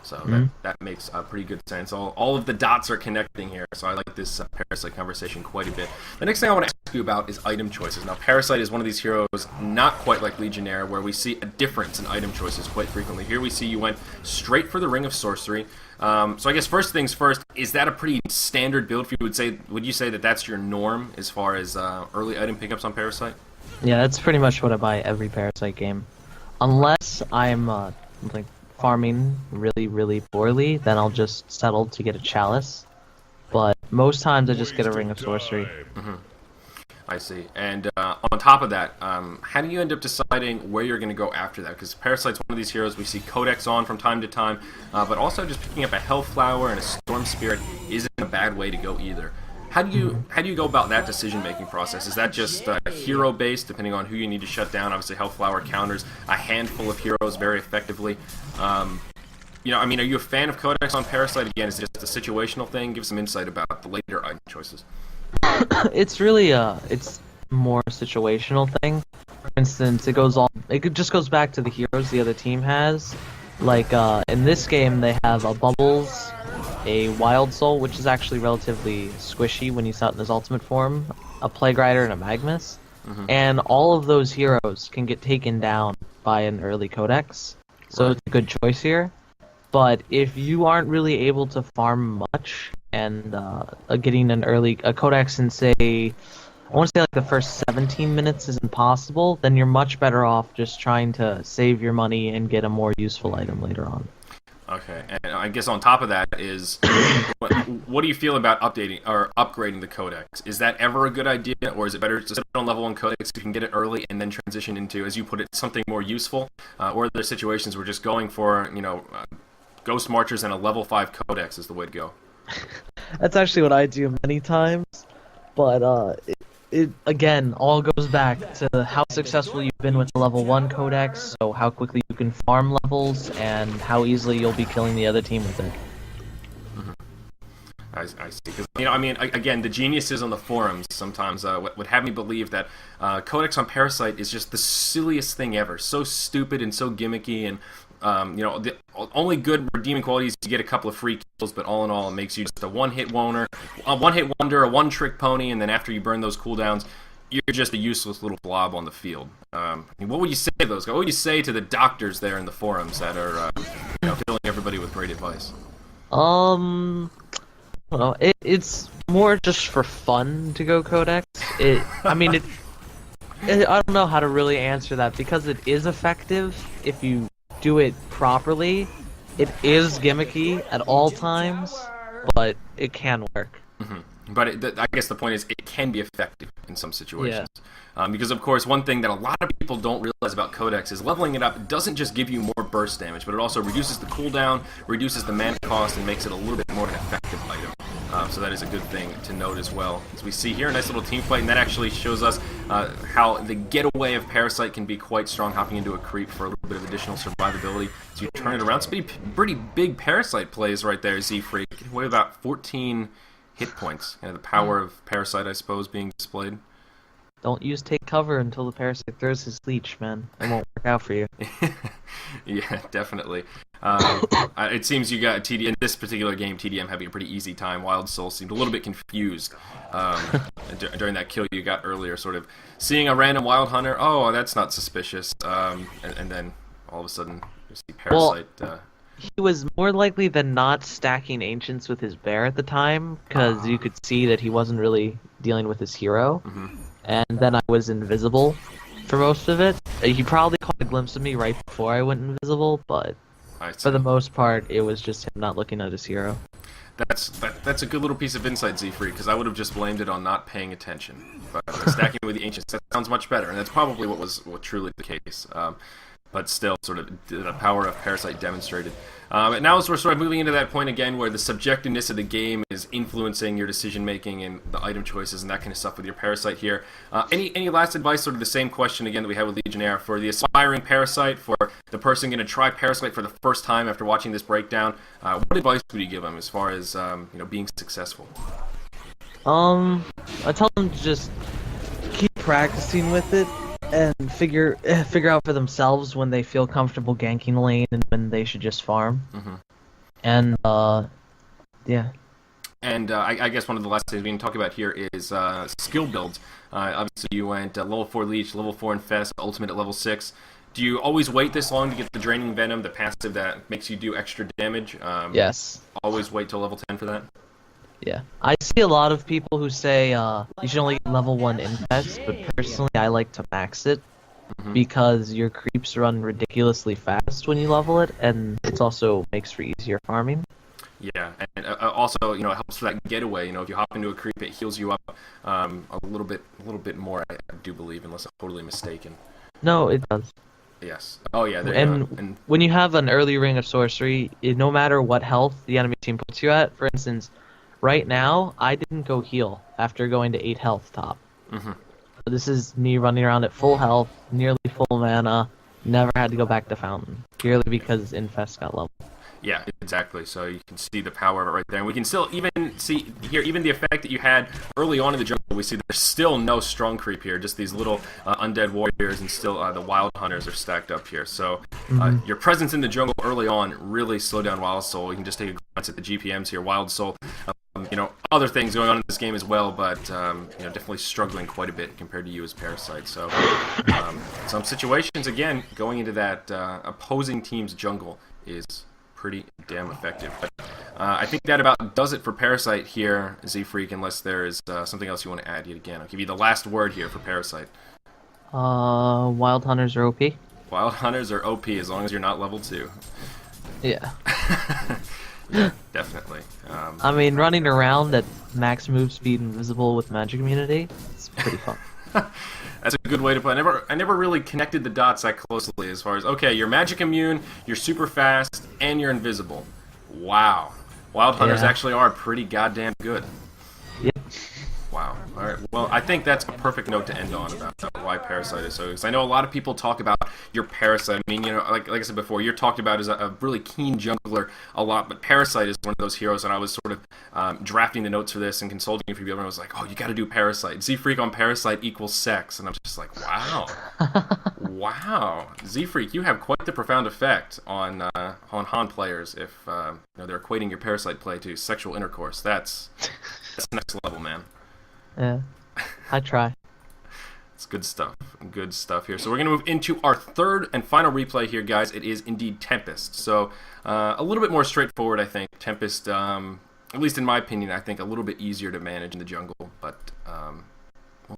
[SPEAKER 1] So that makes pretty good sense. All of the dots are connecting here, so I like this Parasite conversation quite a bit. The next thing I want to ask you about is item choices. Now, Parasite is one of these heroes not quite like Legionnaire, where we see a difference in item choices quite frequently. Here we see you went straight for the Ring of Sorcery. So I guess first things first, is that a pretty standard build for you? Would you say that that's your norm as far as early item pickups on Parasite?
[SPEAKER 2] Yeah, that's pretty much what I buy every Parasite game. Unless I'm farming really, really poorly, then I'll just settle to get a Chalice. But most times I just get a Ring of Sorcery.
[SPEAKER 1] Mm-hmm. I see. And on top of that, how do you end up deciding where you're going to go after that? Because Parasite's one of these heroes we see Codex on from time to time, but also just picking up a Hellflower and a Storm Spirit isn't a bad way to go either. How do you go about that decision-making process? Is that just hero-based, depending on who you need to shut down? Obviously, Hellflower counters a handful of heroes very effectively. Are you a fan of Codex on Parasite? Again, is it just a situational thing? Give some insight about the later item choices.
[SPEAKER 2] It's really it's more a situational thing. For instance, it just goes back to the heroes the other team has. Like in this game, they have a Bubbles, a Wild Soul, which is actually relatively squishy when he's not in his ultimate form, a Plague Rider, and a Magmus. And all of those heroes can get taken down by an early Codex, so it's a good choice here. But if you aren't really able to farm much, and getting a Codex in, say, I want to say like the first 17 minutes is impossible, then you're much better off just trying to save your money and get a more useful item later on.
[SPEAKER 1] Okay, and I guess on top of that is, what do you feel about updating or upgrading the Codex? Is that ever a good idea, or is it better to sit on level 1 Codex if you can get it early and then transition into, as you put it, something more useful? Or are there situations where just going for, Ghost Marchers and a level 5 Codex is the way to go?
[SPEAKER 2] That's actually what I do many times, but it again all goes back to how successful you've been with the level 1 Codex, so how quickly you can farm levels, and how easily you'll be killing the other team with it.
[SPEAKER 1] I see. Because again, the geniuses on the forums sometimes would have me believe that Codex on Parasite is just the silliest thing ever. So stupid and so gimmicky, and the only good redeeming quality is to get a couple of free kills, but all in all, it makes you just a one-hit wonder, a one-trick pony, and then after you burn those cooldowns, you're just a useless little blob on the field. What would you say to those guys? What would you say to the doctors there in the forums that are filling everybody with great advice?
[SPEAKER 2] I don't know. It's more just for fun to go Codex. I don't know how to really answer that, because it is effective if you do it properly. It is gimmicky at all times, but it can work.
[SPEAKER 1] But I guess the point is, it can be effective in some situations. Because, of course, one thing that a lot of people don't realize about Codex is leveling it up doesn't just give you more burst damage, but it also reduces the cooldown, reduces the mana cost, and makes it a little bit more of an effective item. So that is a good thing to note as well. As we see here, a nice little team fight, and that actually shows us how the getaway of Parasite can be quite strong, hopping into a creep for a little bit of additional survivability. So you turn it around. Some pretty big Parasite plays right there, ZFreek. Getting away with about 14 hit points. The power of Parasite, I suppose, being displayed.
[SPEAKER 2] Don't use take cover until the Parasite throws his leech, man. It won't work out for you.
[SPEAKER 1] Yeah, definitely. It seems you got TD in this particular game. tdM having a pretty easy time. Wild Soul seemed a little bit confused during that kill you got earlier, sort of seeing a random Wild Hunter. Oh, that's not suspicious. And then all of a sudden you see Parasite.
[SPEAKER 2] He was more likely than not stacking Ancients with his bear at the time, because you could see that he wasn't really dealing with his hero. And then I was invisible for most of it. He probably caught a glimpse of me right before I went invisible, but for the most part, it was just him not looking at his hero.
[SPEAKER 1] That's a good little piece of insight, ZFreek, because I would have just blamed it on not paying attention. But stacking with the Ancients, that sounds much better, and that's probably what was truly the case. But still, sort of the power of Parasite demonstrated. And now we're sort of moving into that point again where the subjectiveness of the game is influencing your decision-making and the item choices and that kind of stuff with your Parasite here. Any last advice, sort of the same question again that we had with Legionnaire, for the aspiring Parasite, for the person going to try Parasite for the first time after watching this breakdown? What advice would you give them as far as being successful?
[SPEAKER 2] I tell them to just keep practicing with it, and figure out for themselves when they feel comfortable ganking a lane and when they should just farm. And yeah. And
[SPEAKER 1] I guess one of the last things we can talk about here is skill builds. Obviously you went level 4 Leech, level 4 Infest, Ultimate at level 6. Do you always wait this long to get the Draining Venom, the passive that makes you do extra damage?
[SPEAKER 2] Yes.
[SPEAKER 1] Always wait till level 10 for that?
[SPEAKER 2] Yeah. I see a lot of people who say you should only get level 1 Infest, but personally I like to max it, because your creeps run ridiculously fast when you level it, and it also makes for easier farming.
[SPEAKER 1] Yeah, and also, it helps for that getaway. If you hop into a creep, it heals you up a little bit more, I do believe, unless I'm totally mistaken.
[SPEAKER 2] No, it does.
[SPEAKER 1] Yes. Oh, yeah.
[SPEAKER 2] And when you have an early ring of sorcery, no matter what health the enemy team puts you at, for instance, right now, I didn't go heal after going to 8 health top. This is me running around at full health, nearly full mana, never had to go back to Fountain, purely because Infest got leveled.
[SPEAKER 1] Yeah, exactly. So you can see the power of it right there. And we can still even see here, even the effect that you had early on in the jungle, we see there's still no strong creep here. Just these little undead warriors and still the wild hunters are stacked up here. So your presence in the jungle early on really slowed down Wild Soul. You can just take a glance at the GPMs here. Wild Soul, other things going on in this game as well, but definitely struggling quite a bit compared to you as Parasite. So some situations, again, going into that opposing team's jungle is pretty damn effective. But I think that about does it for Parasite here, ZFreek, unless there is something else you want to add yet again. I'll give you the last word here for Parasite.
[SPEAKER 2] Wild Hunters are OP.
[SPEAKER 1] Wild Hunters are OP as long as you're not level 2.
[SPEAKER 2] Yeah.
[SPEAKER 1] Yeah, definitely.
[SPEAKER 2] I mean, running around at max move speed invisible with magic immunity, it's pretty fun.
[SPEAKER 1] That's a good way to put it. I never really connected the dots that closely as far as, okay, you're magic immune, you're super fast, and you're invisible. Wow. Wild Hunters actually are pretty goddamn good.
[SPEAKER 2] Yep.
[SPEAKER 1] Wow. All right. Well, I think that's a perfect note to end on about why Parasite is so. Because I know a lot of people talk about your Parasite. I mean, like I said before, you're talked about as a really keen jungler a lot, but Parasite is one of those heroes. And I was sort of drafting the notes for this and consulting a few people, and I was like, oh, you got to do Parasite. ZFreek on Parasite equals sex, and I'm just like, wow, wow, ZFreek, you have quite the profound effect on Han players if they're equating your Parasite play to sexual intercourse. That's next level, man.
[SPEAKER 2] Yeah, I try.
[SPEAKER 1] It's good stuff. Good stuff here. So we're going to move into our third and final replay here, guys. It is indeed Tempest. So a little bit more straightforward, I think. Tempest, at least in my opinion, I think a little bit easier to manage in the jungle. But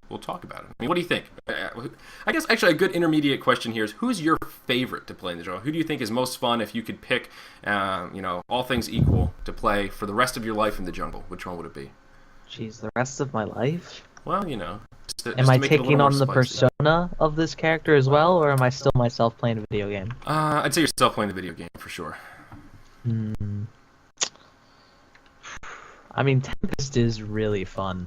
[SPEAKER 1] we'll talk about it. I mean, what do you think? I guess actually a good intermediate question here is, who's your favorite to play in the jungle? Who do you think is most fun if you could pick, all things equal, to play for the rest of your life in the jungle? Which one would it be?
[SPEAKER 2] Jeez, the rest of my life?
[SPEAKER 1] Well,
[SPEAKER 2] am I taking on the persona of this character as well, or am I still myself playing a video game?
[SPEAKER 1] I'd say you're still playing the video game, for sure.
[SPEAKER 2] I mean, Tempest is really fun.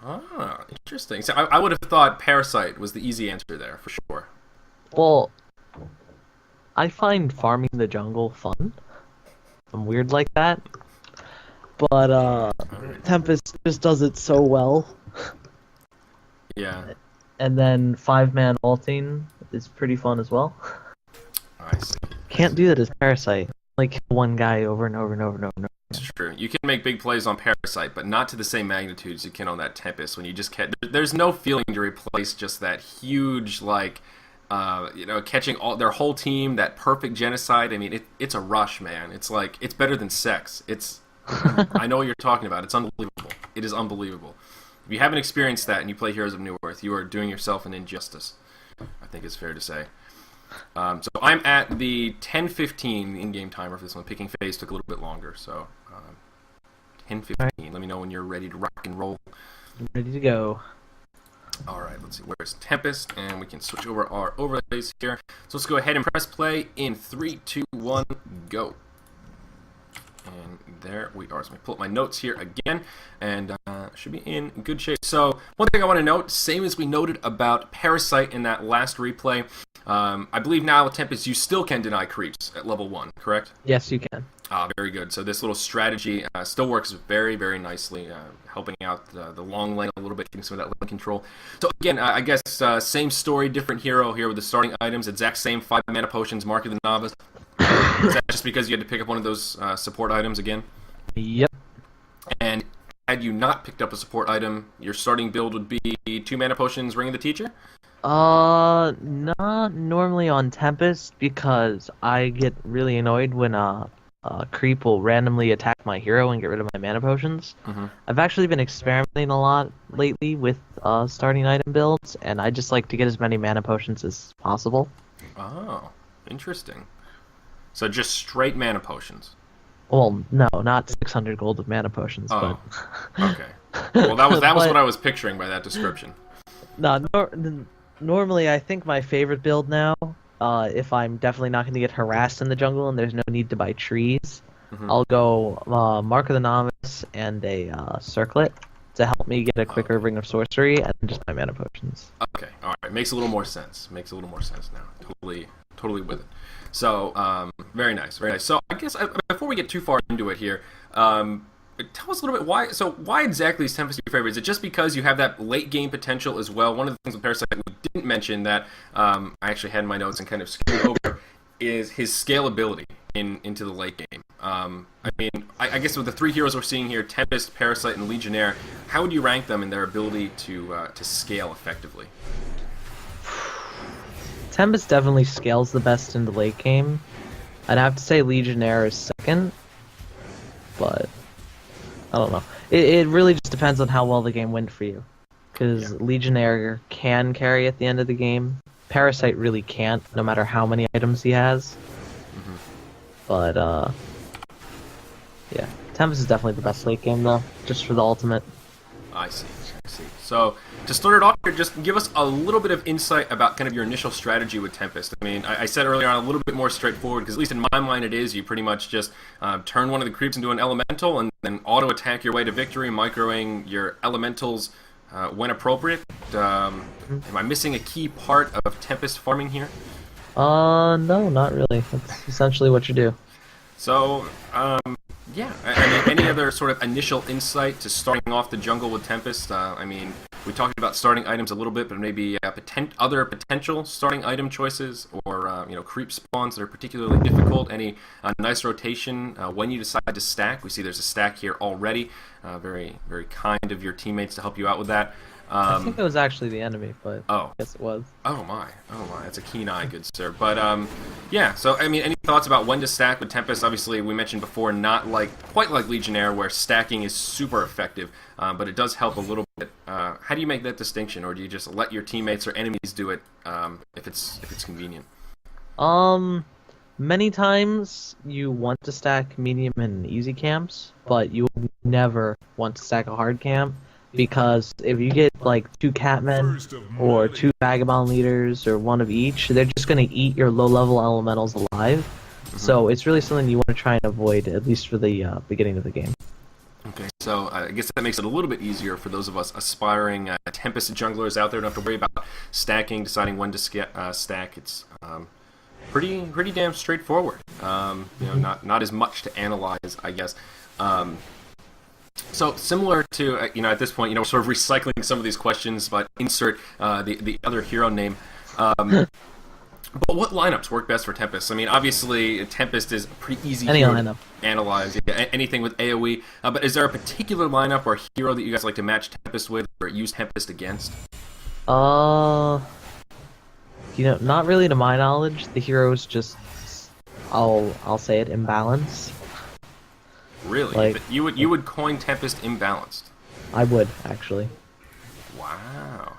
[SPEAKER 1] Ah, interesting. So I would have thought Parasite was the easy answer there, for sure.
[SPEAKER 2] Well, I find farming the jungle fun. I'm weird like that. But Tempest just does it so well.
[SPEAKER 1] Yeah.
[SPEAKER 2] And then 5-man ulting is pretty fun as well.
[SPEAKER 1] I see.
[SPEAKER 2] Can't do that as Parasite. Like one guy over and over and over and over and over.
[SPEAKER 1] It's true. You can make big plays on Parasite, but not to the same magnitude as you can on that Tempest. When you just can't, there's no feeling to replace just that huge, catching their whole team, that perfect genocide. I mean, it's a rush, man. It's like, it's better than sex. I know what you're talking about. It's unbelievable. It is unbelievable. If you haven't experienced that and you play Heroes of New Earth, you are doing yourself an injustice, I think it's fair to say. So I'm at the 10:15 in-game timer for this one. Picking phase took a little bit longer, so 10:15. Let me know when you're ready to rock and roll.
[SPEAKER 2] Ready to go.
[SPEAKER 1] All right, let's see. Where's Tempest? And we can switch over our overlays here. So let's go ahead and press play in 3, 2, 1, go. And there we are. So let me pull up my notes here again, and should be in good shape. So one thing I want to note, same as we noted about Parasite in that last replay, I believe now with Tempest you still can deny creeps at level 1, correct?
[SPEAKER 2] Yes, you can.
[SPEAKER 1] Very good. So this little strategy still works very, very nicely, helping out the long lane a little bit, getting some of that lane control. So again, I guess same story, different hero here with the starting items, exact same 5 mana potions, Mark of the Novice. Is that just because you had to pick up one of those support items again?
[SPEAKER 2] Yep.
[SPEAKER 1] And had you not picked up a support item, your starting build would be 2 mana potions, Ring of the Teacher?
[SPEAKER 2] Not normally on Tempest, because I get really annoyed when a creep will randomly attack my hero and get rid of my mana potions.
[SPEAKER 1] Mm-hmm.
[SPEAKER 2] I've actually been experimenting a lot lately with starting item builds, and I just like to get as many mana potions as possible.
[SPEAKER 1] Oh, interesting. So just straight mana potions?
[SPEAKER 2] Well, no, not 600 gold of mana potions,
[SPEAKER 1] oh,
[SPEAKER 2] but...
[SPEAKER 1] okay. Well, that was what I was picturing by that description.
[SPEAKER 2] No, normally I think my favorite build now, if I'm definitely not going to get harassed in the jungle and there's no need to buy trees, I'll go Mark of the Novice and a Circlet to help me get a quicker Ring of Sorcery and just my mana potions.
[SPEAKER 1] Okay, alright. Makes a little more sense. Makes a little more sense now. Totally totally with it. So very nice, very nice. So I guess before we get too far into it here, tell us a little bit why. So why exactly is Tempest your favorite? Is it just because you have that late game potential as well? One of the things with Parasite we didn't mention that I actually had in my notes and kind of skimmed over is his scalability into the late game. I guess with the three heroes we're seeing here, Tempest, Parasite, and Legionnaire, how would you rank them in their ability to scale effectively?
[SPEAKER 2] Tempest definitely scales the best in the late game. I'd have to say Legionnaire is second, but I don't know. It really just depends on how well the game went for you. Because Legionnaire can carry at the end of the game. Parasite really can't, no matter how many items he has.
[SPEAKER 1] Mm-hmm.
[SPEAKER 2] But, yeah. Tempest is definitely the best late game, though, just for the ultimate.
[SPEAKER 1] I see. So, to start it off here, just give us a little bit of insight about kind of your initial strategy with Tempest. I mean, I said earlier on a little bit more straightforward, because at least in my mind it is. You pretty much just turn one of the creeps into an elemental and then auto-attack your way to victory, microing your elementals when appropriate. Am I missing a key part of Tempest farming here?
[SPEAKER 2] No, not really. That's essentially what you do.
[SPEAKER 1] So, yeah, I mean, any other sort of initial insight to starting off the jungle with Tempest? I mean, we talked about starting items a little bit, but maybe other potential starting item choices or, creep spawns that are particularly difficult. Any nice rotation when you decide to stack? We see there's a stack here already. Very, very kind of your teammates to help you out with that.
[SPEAKER 2] I think it was actually the enemy, but I guess it was.
[SPEAKER 1] Oh my, that's a keen eye, good sir. But yeah. So I mean, any thoughts about when to stack with Tempest? Obviously, we mentioned before, not quite like Legionnaire, where stacking is super effective, but it does help a little bit. How do you make that distinction, or do you just let your teammates or enemies do it if it's convenient?
[SPEAKER 2] Many times you want to stack medium and easy camps, but you would never want to stack a hard camp. Because if you get like 2 Catmen or 2 Vagabond leaders or one of each, they're just going to eat your low-level elementals alive. Mm-hmm. So it's really something you want to try and avoid, at least for the beginning of the game.
[SPEAKER 1] Okay, so I guess that makes it a little bit easier for those of us aspiring Tempest junglers out there. Don't have to worry about stacking, deciding when to stack. It's pretty damn straightforward. Not as much to analyze, I guess. So similar to at this point, we're sort of recycling some of these questions, but insert the other hero name. But what lineups work best for Tempest? I mean, obviously Tempest is pretty easy to analyze. Yeah, anything with AOE. But is there a particular lineup or hero that you guys like to match Tempest with or use Tempest against?
[SPEAKER 2] Not really to my knowledge. The heroes just, I'll say it, imbalance.
[SPEAKER 1] Really? You would coin Tempest imbalanced?
[SPEAKER 2] I would, actually.
[SPEAKER 1] Wow.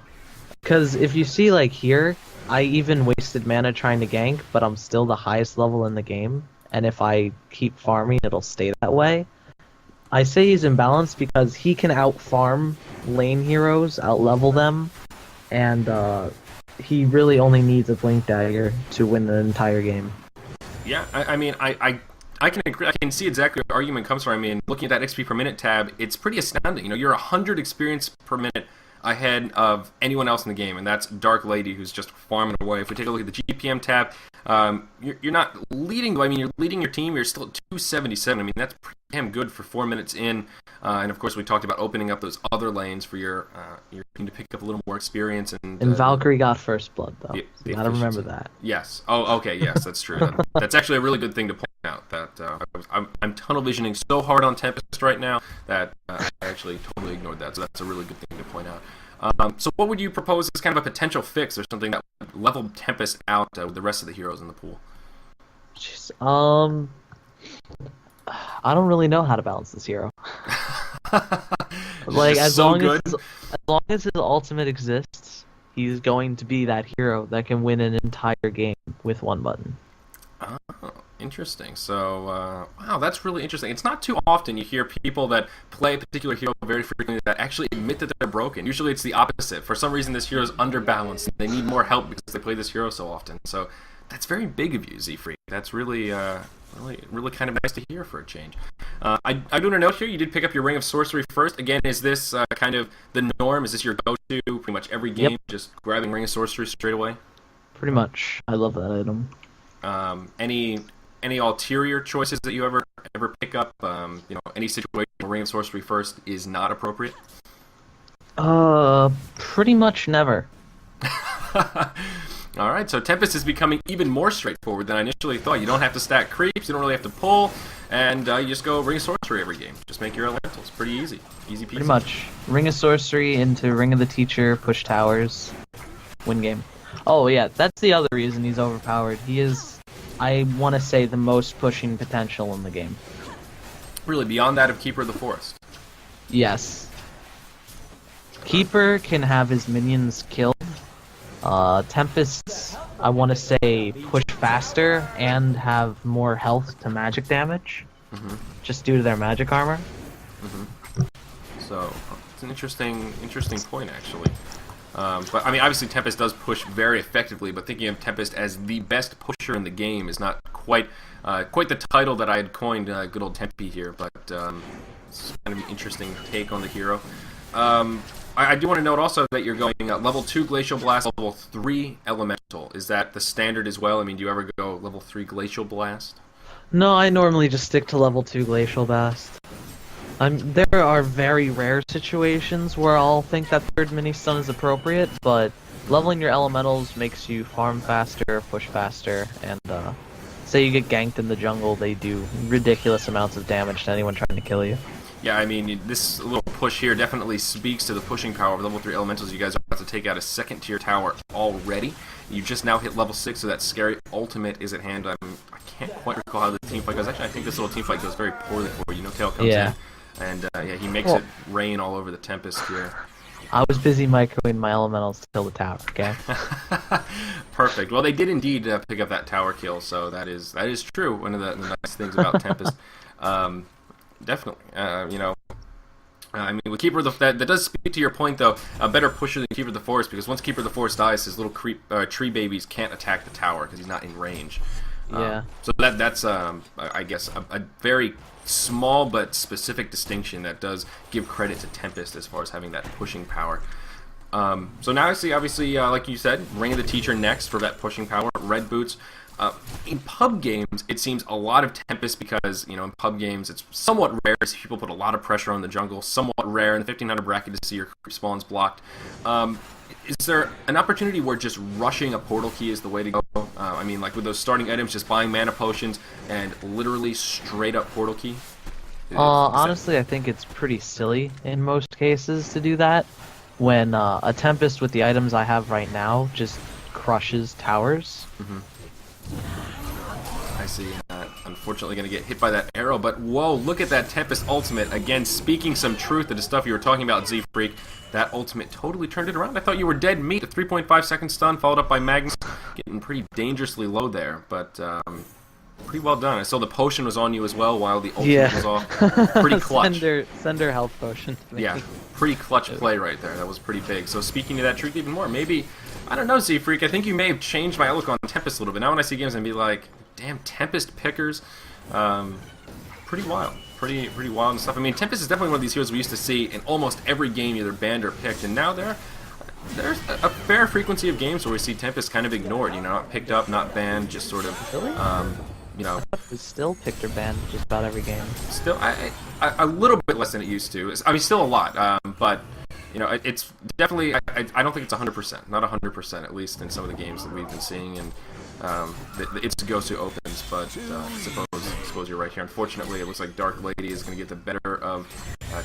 [SPEAKER 2] Because if you see, here, I even wasted mana trying to gank, but I'm still the highest level in the game, and if I keep farming, it'll stay that way. I say he's imbalanced because he can out-farm lane heroes, out-level them, and he really only needs a Blink Dagger to win the entire game.
[SPEAKER 1] Yeah, I can agree. I can see exactly where the argument comes from. I mean, looking at that XP per minute tab, it's pretty astounding. You're 100 experience per minute ahead of anyone else in the game, and that's Dark Lady, who's just farming away. If we take a look at the GPM tab, you're not leading. I mean, you're leading your team. You're still at 277. I mean, that's pretty damn good for 4 minutes in. And of course, we talked about opening up those other lanes for your team to pick up a little more experience. And
[SPEAKER 2] Valkyrie got first blood, though. So you gotta remember that.
[SPEAKER 1] Yes. Oh, okay. Yes, that's true. That's actually a really good thing to point out. That I'm tunnel visioning so hard on Tempest right now that I actually totally ignored that. So that's a really good thing to point out. So what would you propose as kind of a potential fix or something that would level Tempest out with the rest of the heroes in the pool?
[SPEAKER 2] Jeez, I don't really know how to balance this hero. As long as his ultimate exists, he's going to be that hero that can win an entire game with one button.
[SPEAKER 1] Oh, interesting. So, wow, that's really interesting. It's not too often you hear people that play a particular hero very frequently that actually admit that they're broken. Usually it's the opposite. For some reason, this hero is underbalanced. They need more help because they play this hero so often. So that's very big of you, ZFreek. That's really kind of nice to hear for a change. I do want to note here, you did pick up your Ring of Sorcery first. Again, is this kind of the norm? Is this your go-to pretty much every game, just grabbing Ring of Sorcery straight away?
[SPEAKER 2] Pretty much. I love that item.
[SPEAKER 1] Any ulterior choices that you ever pick up? Any situation where Ring of Sorcery first is not appropriate?
[SPEAKER 2] Pretty much never.
[SPEAKER 1] All right, so Tempest is becoming even more straightforward than I initially thought. You don't have to stack creeps, you don't really have to pull, and you just go Ring of Sorcery every game. Just make your elementals. Pretty easy. Easy peasy.
[SPEAKER 2] Pretty much. Ring of Sorcery into Ring of the Teacher, push towers, win game. Oh yeah, that's the other reason he's overpowered. He is, I want to say, the most pushing potential in the game.
[SPEAKER 1] Really, beyond that of Keeper of the Forest.
[SPEAKER 2] Yes. Keeper can have his minions killed. Tempest, I want to say, push faster and have more health to magic damage, just due to their magic armor.
[SPEAKER 1] So it's an interesting point, actually. But I mean, obviously, Tempest does push very effectively. But thinking of Tempest as the best pusher in the game is not quite the title that I had coined. Good old Tempe here, but it's kind of an interesting take on the hero. I do want to note also that you're going level 2 Glacial Blast, level 3 Elemental. Is that the standard as well? I mean, do you ever go level 3 Glacial Blast?
[SPEAKER 2] No, I normally just stick to level 2 Glacial Blast. There are very rare situations where I'll think that third mini stun is appropriate, but leveling your elementals makes you farm faster, push faster, and say you get ganked in the jungle, they do ridiculous amounts of damage to anyone trying to kill you.
[SPEAKER 1] Yeah, I mean, this little push here definitely speaks to the pushing power of level 3 elementals. You guys are about to take out a second tier tower already. You just now hit level 6, so that scary ultimate is at hand. I can't quite recall how the team fight goes. Actually, I think this little team fight goes very poorly for you. Tail comes in, and he makes it rain all over the Tempest here.
[SPEAKER 2] I was busy microwaving my elementals to kill the tower, okay?
[SPEAKER 1] Perfect. Well, they did indeed pick up that tower kill, so that is true. One of the nice things about Tempest. Definitely. I mean, with Keeper of that does speak to your point, though. A better pusher than Keeper of the Forest, because once Keeper of the Forest dies, his little tree babies can't attack the tower because he's not in range.
[SPEAKER 2] Yeah.
[SPEAKER 1] So that's I guess a very small but specific distinction that does give credit to Tempest as far as having that pushing power. So now I see, obviously, like you said, Ring of the Teacher next for that pushing power. Red Boots. In pub games, it seems a lot of Tempest because, in pub games, it's somewhat rare to see people put a lot of pressure on the jungle, somewhat rare in the 1500 bracket to see your creep spawns blocked. Is there an opportunity where just rushing a portal key is the way to go? I mean, like with those starting items, just buying mana potions and literally straight up portal key?
[SPEAKER 2] Honestly, I think it's pretty silly in most cases to do that. When a Tempest with the items I have right now just crushes towers.
[SPEAKER 1] I see. Unfortunately, going to get hit by that arrow, but whoa, look at that Tempest ultimate. Again, speaking some truth to the stuff you were talking about, ZFreek. That ultimate totally turned it around. I thought you were dead meat. A 3.5 second stun, followed up by Magnus. Getting pretty dangerously low there, but pretty well done. I saw the potion was on you as well while the ultimate was off. Pretty clutch.
[SPEAKER 2] Send her health potion to me.
[SPEAKER 1] Yeah, pretty clutch play right there. That was pretty big. So speaking of that truth even more, maybe, I don't know, ZFreek, I think you may have changed my outlook on Tempest a little bit. Now when I see games, I'd be like, damn, Tempest pickers. Pretty wild. Pretty wild and stuff. I mean, Tempest is definitely one of these heroes we used to see in almost every game, either banned or picked, and now there's a fair frequency of games where we see Tempest kind of ignored, not picked up, not banned, just sort of,
[SPEAKER 2] Really? It's still picked or banned just about every game.
[SPEAKER 1] Still, a little bit less than it used to. I mean, still a lot, but it's definitely. I don't think it's 100%, not 100% at least in some of the games that we've been seeing, and it's Gosu opens, but I suppose you're right here. Unfortunately, it looks like Dark Lady is going to get the better of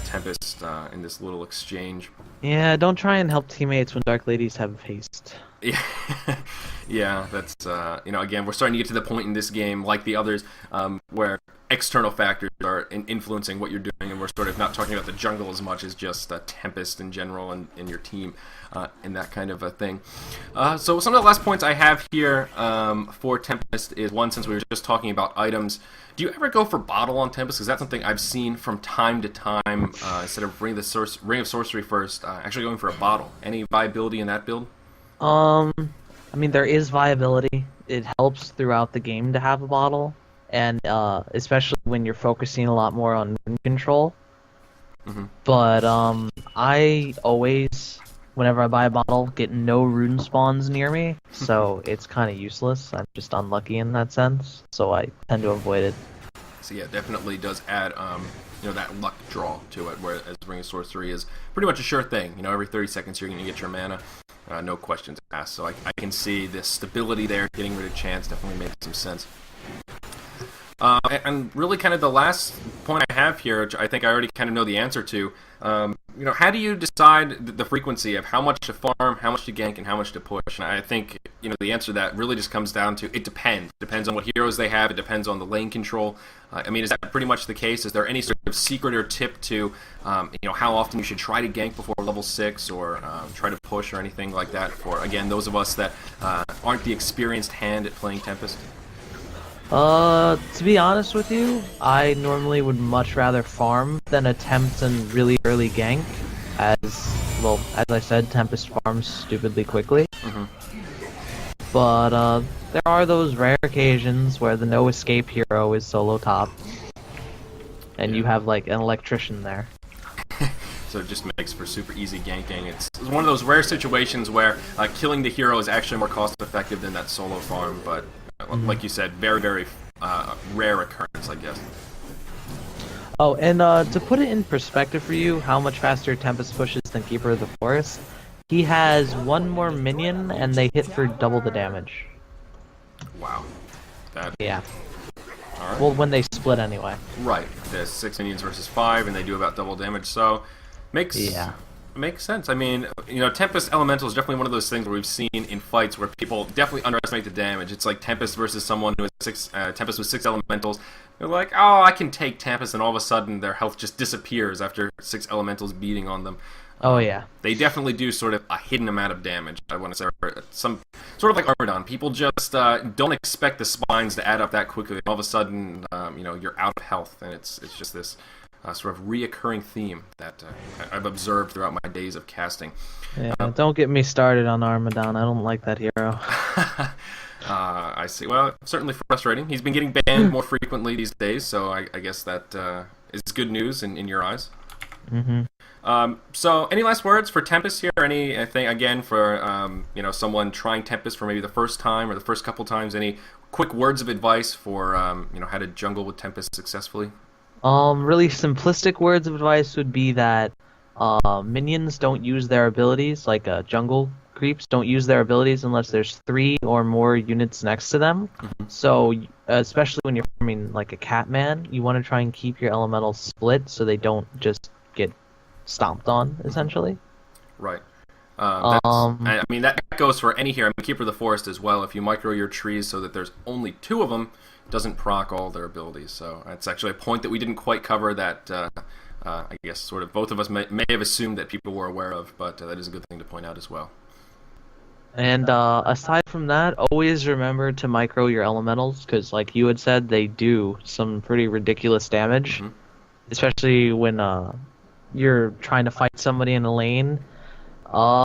[SPEAKER 1] Tempest in this little exchange.
[SPEAKER 2] Yeah, don't try and help teammates when Dark Ladies have haste.
[SPEAKER 1] Yeah, yeah, that's again, we're starting to get to the point in this game, like the others, where external factors are influencing what you're doing, and we're sort of not talking about the jungle as much as just Tempest in general and your team, and that kind of a thing. So some of the last points I have here for Tempest is one, since we were just talking about items. Do you ever go for bottle on Tempest? Because that's something I've seen from time to time. Instead of Ring of Sorcery first, actually going for a bottle. Any viability in that build?
[SPEAKER 2] I mean, there is viability. It helps throughout the game to have a bottle, and especially when you're focusing a lot more on wind control. But I always whenever I buy a bottle, get no rune spawns near me, so it's kind of useless. I'm just unlucky in that sense, so I tend to avoid it.
[SPEAKER 1] So yeah, it definitely does add that luck draw to it, whereas Ring of Sorcery is pretty much a sure thing. Every 30 seconds you're going to get your mana, no questions asked. So I can see the stability there, getting rid of chance definitely made some sense. And really kind of the last point I have here, which I think I already kind of know the answer to, how do you decide the frequency of how much to farm, how much to gank, and how much to push? And I think, the answer to that really just comes down to it depends. It depends on what heroes they have. It depends on the lane control. Is that pretty much the case? Is there any sort of secret or tip to, how often you should try to gank before level 6 or try to push or anything like that for, again, those of us that aren't the experienced hand at playing Tempest?
[SPEAKER 2] To be honest with you, I normally would much rather farm than attempt an really early gank, as I said, Tempest farms stupidly quickly.
[SPEAKER 1] Mm-hmm.
[SPEAKER 2] But, there are those rare occasions where the no-escape hero is solo top, and you have, like, an electrician there.
[SPEAKER 1] So it just makes for super easy ganking. It's one of those rare situations where killing the hero is actually more cost-effective than that solo farm, but like you said, very, very rare occurrence, I guess.
[SPEAKER 2] Oh, and to put it in perspective for you, how much faster Tempest pushes than Keeper of the Forest, he has one more minion, and they hit for double the damage.
[SPEAKER 1] Wow.
[SPEAKER 2] Yeah.
[SPEAKER 1] All right.
[SPEAKER 2] Well, when they split anyway.
[SPEAKER 1] Right. There's 6 minions versus 5, and they do about double damage, so makes sense. Tempest Elemental is definitely one of those things where we've seen in fights where people definitely underestimate the damage. It's like Tempest versus someone who has Tempest with 6 elementals. They're like, oh, I can take Tempest, and all of a sudden their health just disappears after 6 elementals beating on them.
[SPEAKER 2] Oh yeah.
[SPEAKER 1] They definitely do sort of a hidden amount of damage, I want to say. Some sort of like Armadon. People just don't expect the spines to add up that quickly. All of a sudden, you're out of health, and it's just this sort of reoccurring theme that I've observed throughout my days of casting.
[SPEAKER 2] Yeah, don't get me started on Armadon. I don't like that hero.
[SPEAKER 1] I see. Well, certainly frustrating. He's been getting banned more frequently these days, so I guess that is good news in your eyes.
[SPEAKER 2] Mm-hmm.
[SPEAKER 1] So, any last words for Tempest here? Anything, again, for someone trying Tempest for maybe the first time or the first couple times? Any quick words of advice for how to jungle with Tempest successfully?
[SPEAKER 2] Really simplistic words of advice would be that minions don't use their abilities, like jungle creeps don't use their abilities unless there's 3 or more units next to them.
[SPEAKER 1] Mm-hmm.
[SPEAKER 2] So, especially when you're farming like a Catman, you want to try and keep your elementals split so they don't just get stomped on, essentially.
[SPEAKER 1] Right. That goes for any hero. Keeper of the Forest as well. If you micro your trees so that there's only 2 of them, it doesn't proc all their abilities. So that's actually a point that we didn't quite cover that I guess sort of both of us may have assumed that people were aware of, but that is a good thing to point out as well.
[SPEAKER 2] And aside from that, always remember to micro your elementals, because like you had said, they do some pretty ridiculous damage,
[SPEAKER 1] Mm-hmm.
[SPEAKER 2] especially when you're trying to fight somebody in a lane. Yeah.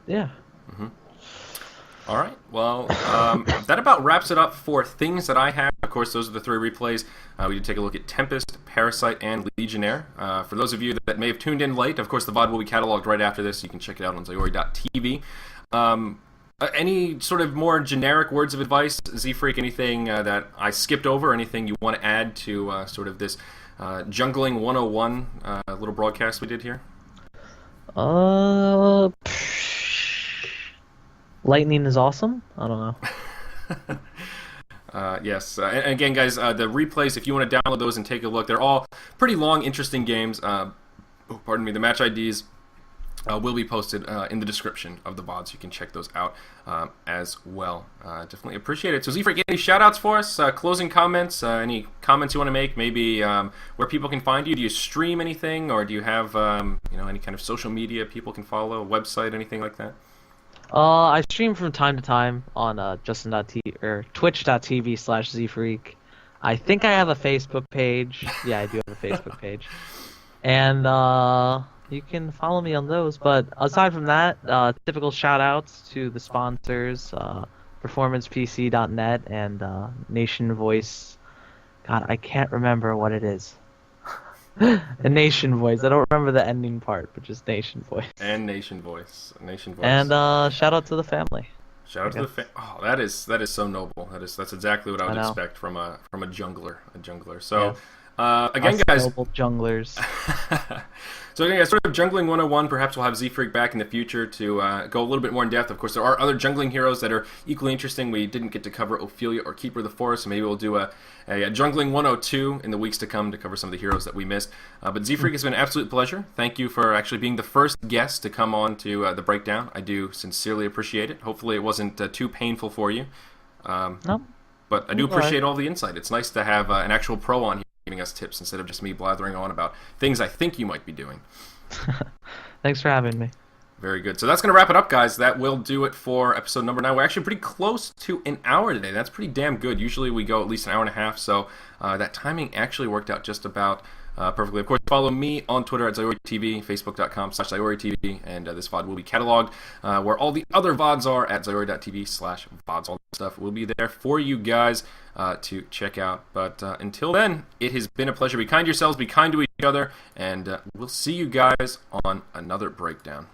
[SPEAKER 1] Mm-hmm. All right. Well, that about wraps it up for things that I have. Of course, those are the 3 replays. We did take a look at Tempest, Parasite, and Legionnaire. For those of you that may have tuned in late, of course, the VOD will be cataloged right after this. You can check it out on Zyori.tv. Any sort of more generic words of advice, ZFreek, anything that I skipped over, anything you want to add to sort of this Jungling 101 little broadcast we did here?
[SPEAKER 2] Lightning is awesome? I don't know.
[SPEAKER 1] Yes. And again, guys, the replays, if you want to download those and take a look, they're all pretty long, interesting games. Pardon me, the match IDs will be posted in the description of the VOD, so you can check those out as well. Definitely appreciate it. So, ZFreek, any shout-outs for us? Closing comments? Any comments you want to make? Maybe where people can find you? Do you stream anything, or do you have any kind of social media people can follow, a website, anything like that?
[SPEAKER 2] I stream from time to time on twitch.tv/ZFreek. I think I have a Facebook page. Yeah, I do have a Facebook page. And you can follow me on those. But aside from that, typical shout-outs to the sponsors, PerformancePC.net and Nation Voice. God, I can't remember what it is. A nation voice. I don't remember the ending part, but just nation voice.
[SPEAKER 1] And Nation Voice. Nation Voice.
[SPEAKER 2] And shout out to the family.
[SPEAKER 1] Shout out to the oh, that is so noble. That's exactly what I would
[SPEAKER 2] I know.
[SPEAKER 1] expect from a jungler. So
[SPEAKER 2] Yeah.
[SPEAKER 1] again,
[SPEAKER 2] Us
[SPEAKER 1] guys.
[SPEAKER 2] noble junglers.
[SPEAKER 1] So again, guys, sort of jungling 101. Perhaps we'll have ZFreek back in the future to go a little bit more in depth. Of course, there are other jungling heroes that are equally interesting. We didn't get to cover Ophelia or Keeper of the Forest, so maybe we'll do a jungling 102 in the weeks to come to cover some of the heroes that we missed. But ZFreek, has been an absolute pleasure. Thank you for actually being the first guest to come on to the breakdown. I do sincerely appreciate it. Hopefully, it wasn't too painful for you.
[SPEAKER 2] No.
[SPEAKER 1] But I do appreciate all the insight. It's nice to have an actual pro on here giving us tips instead of just me blathering on about things I think you might be doing.
[SPEAKER 2] Thanks for having me.
[SPEAKER 1] Very good. So that's going to wrap it up, guys. That will do it for episode number 9. We're actually pretty close to an hour today. That's pretty damn good. Usually we go at least an hour and a half, so that timing actually worked out just about perfectly. Of course, follow me on Twitter at ZyoriTV, Facebook.com/ZyoriTV, and this VOD will be cataloged where all the other VODs are at Zyori.tv/VODs. All that stuff will be there for you guys to check out. But until then, it has been a pleasure. Be kind to yourselves, be kind to each other, and we'll see you guys on another breakdown.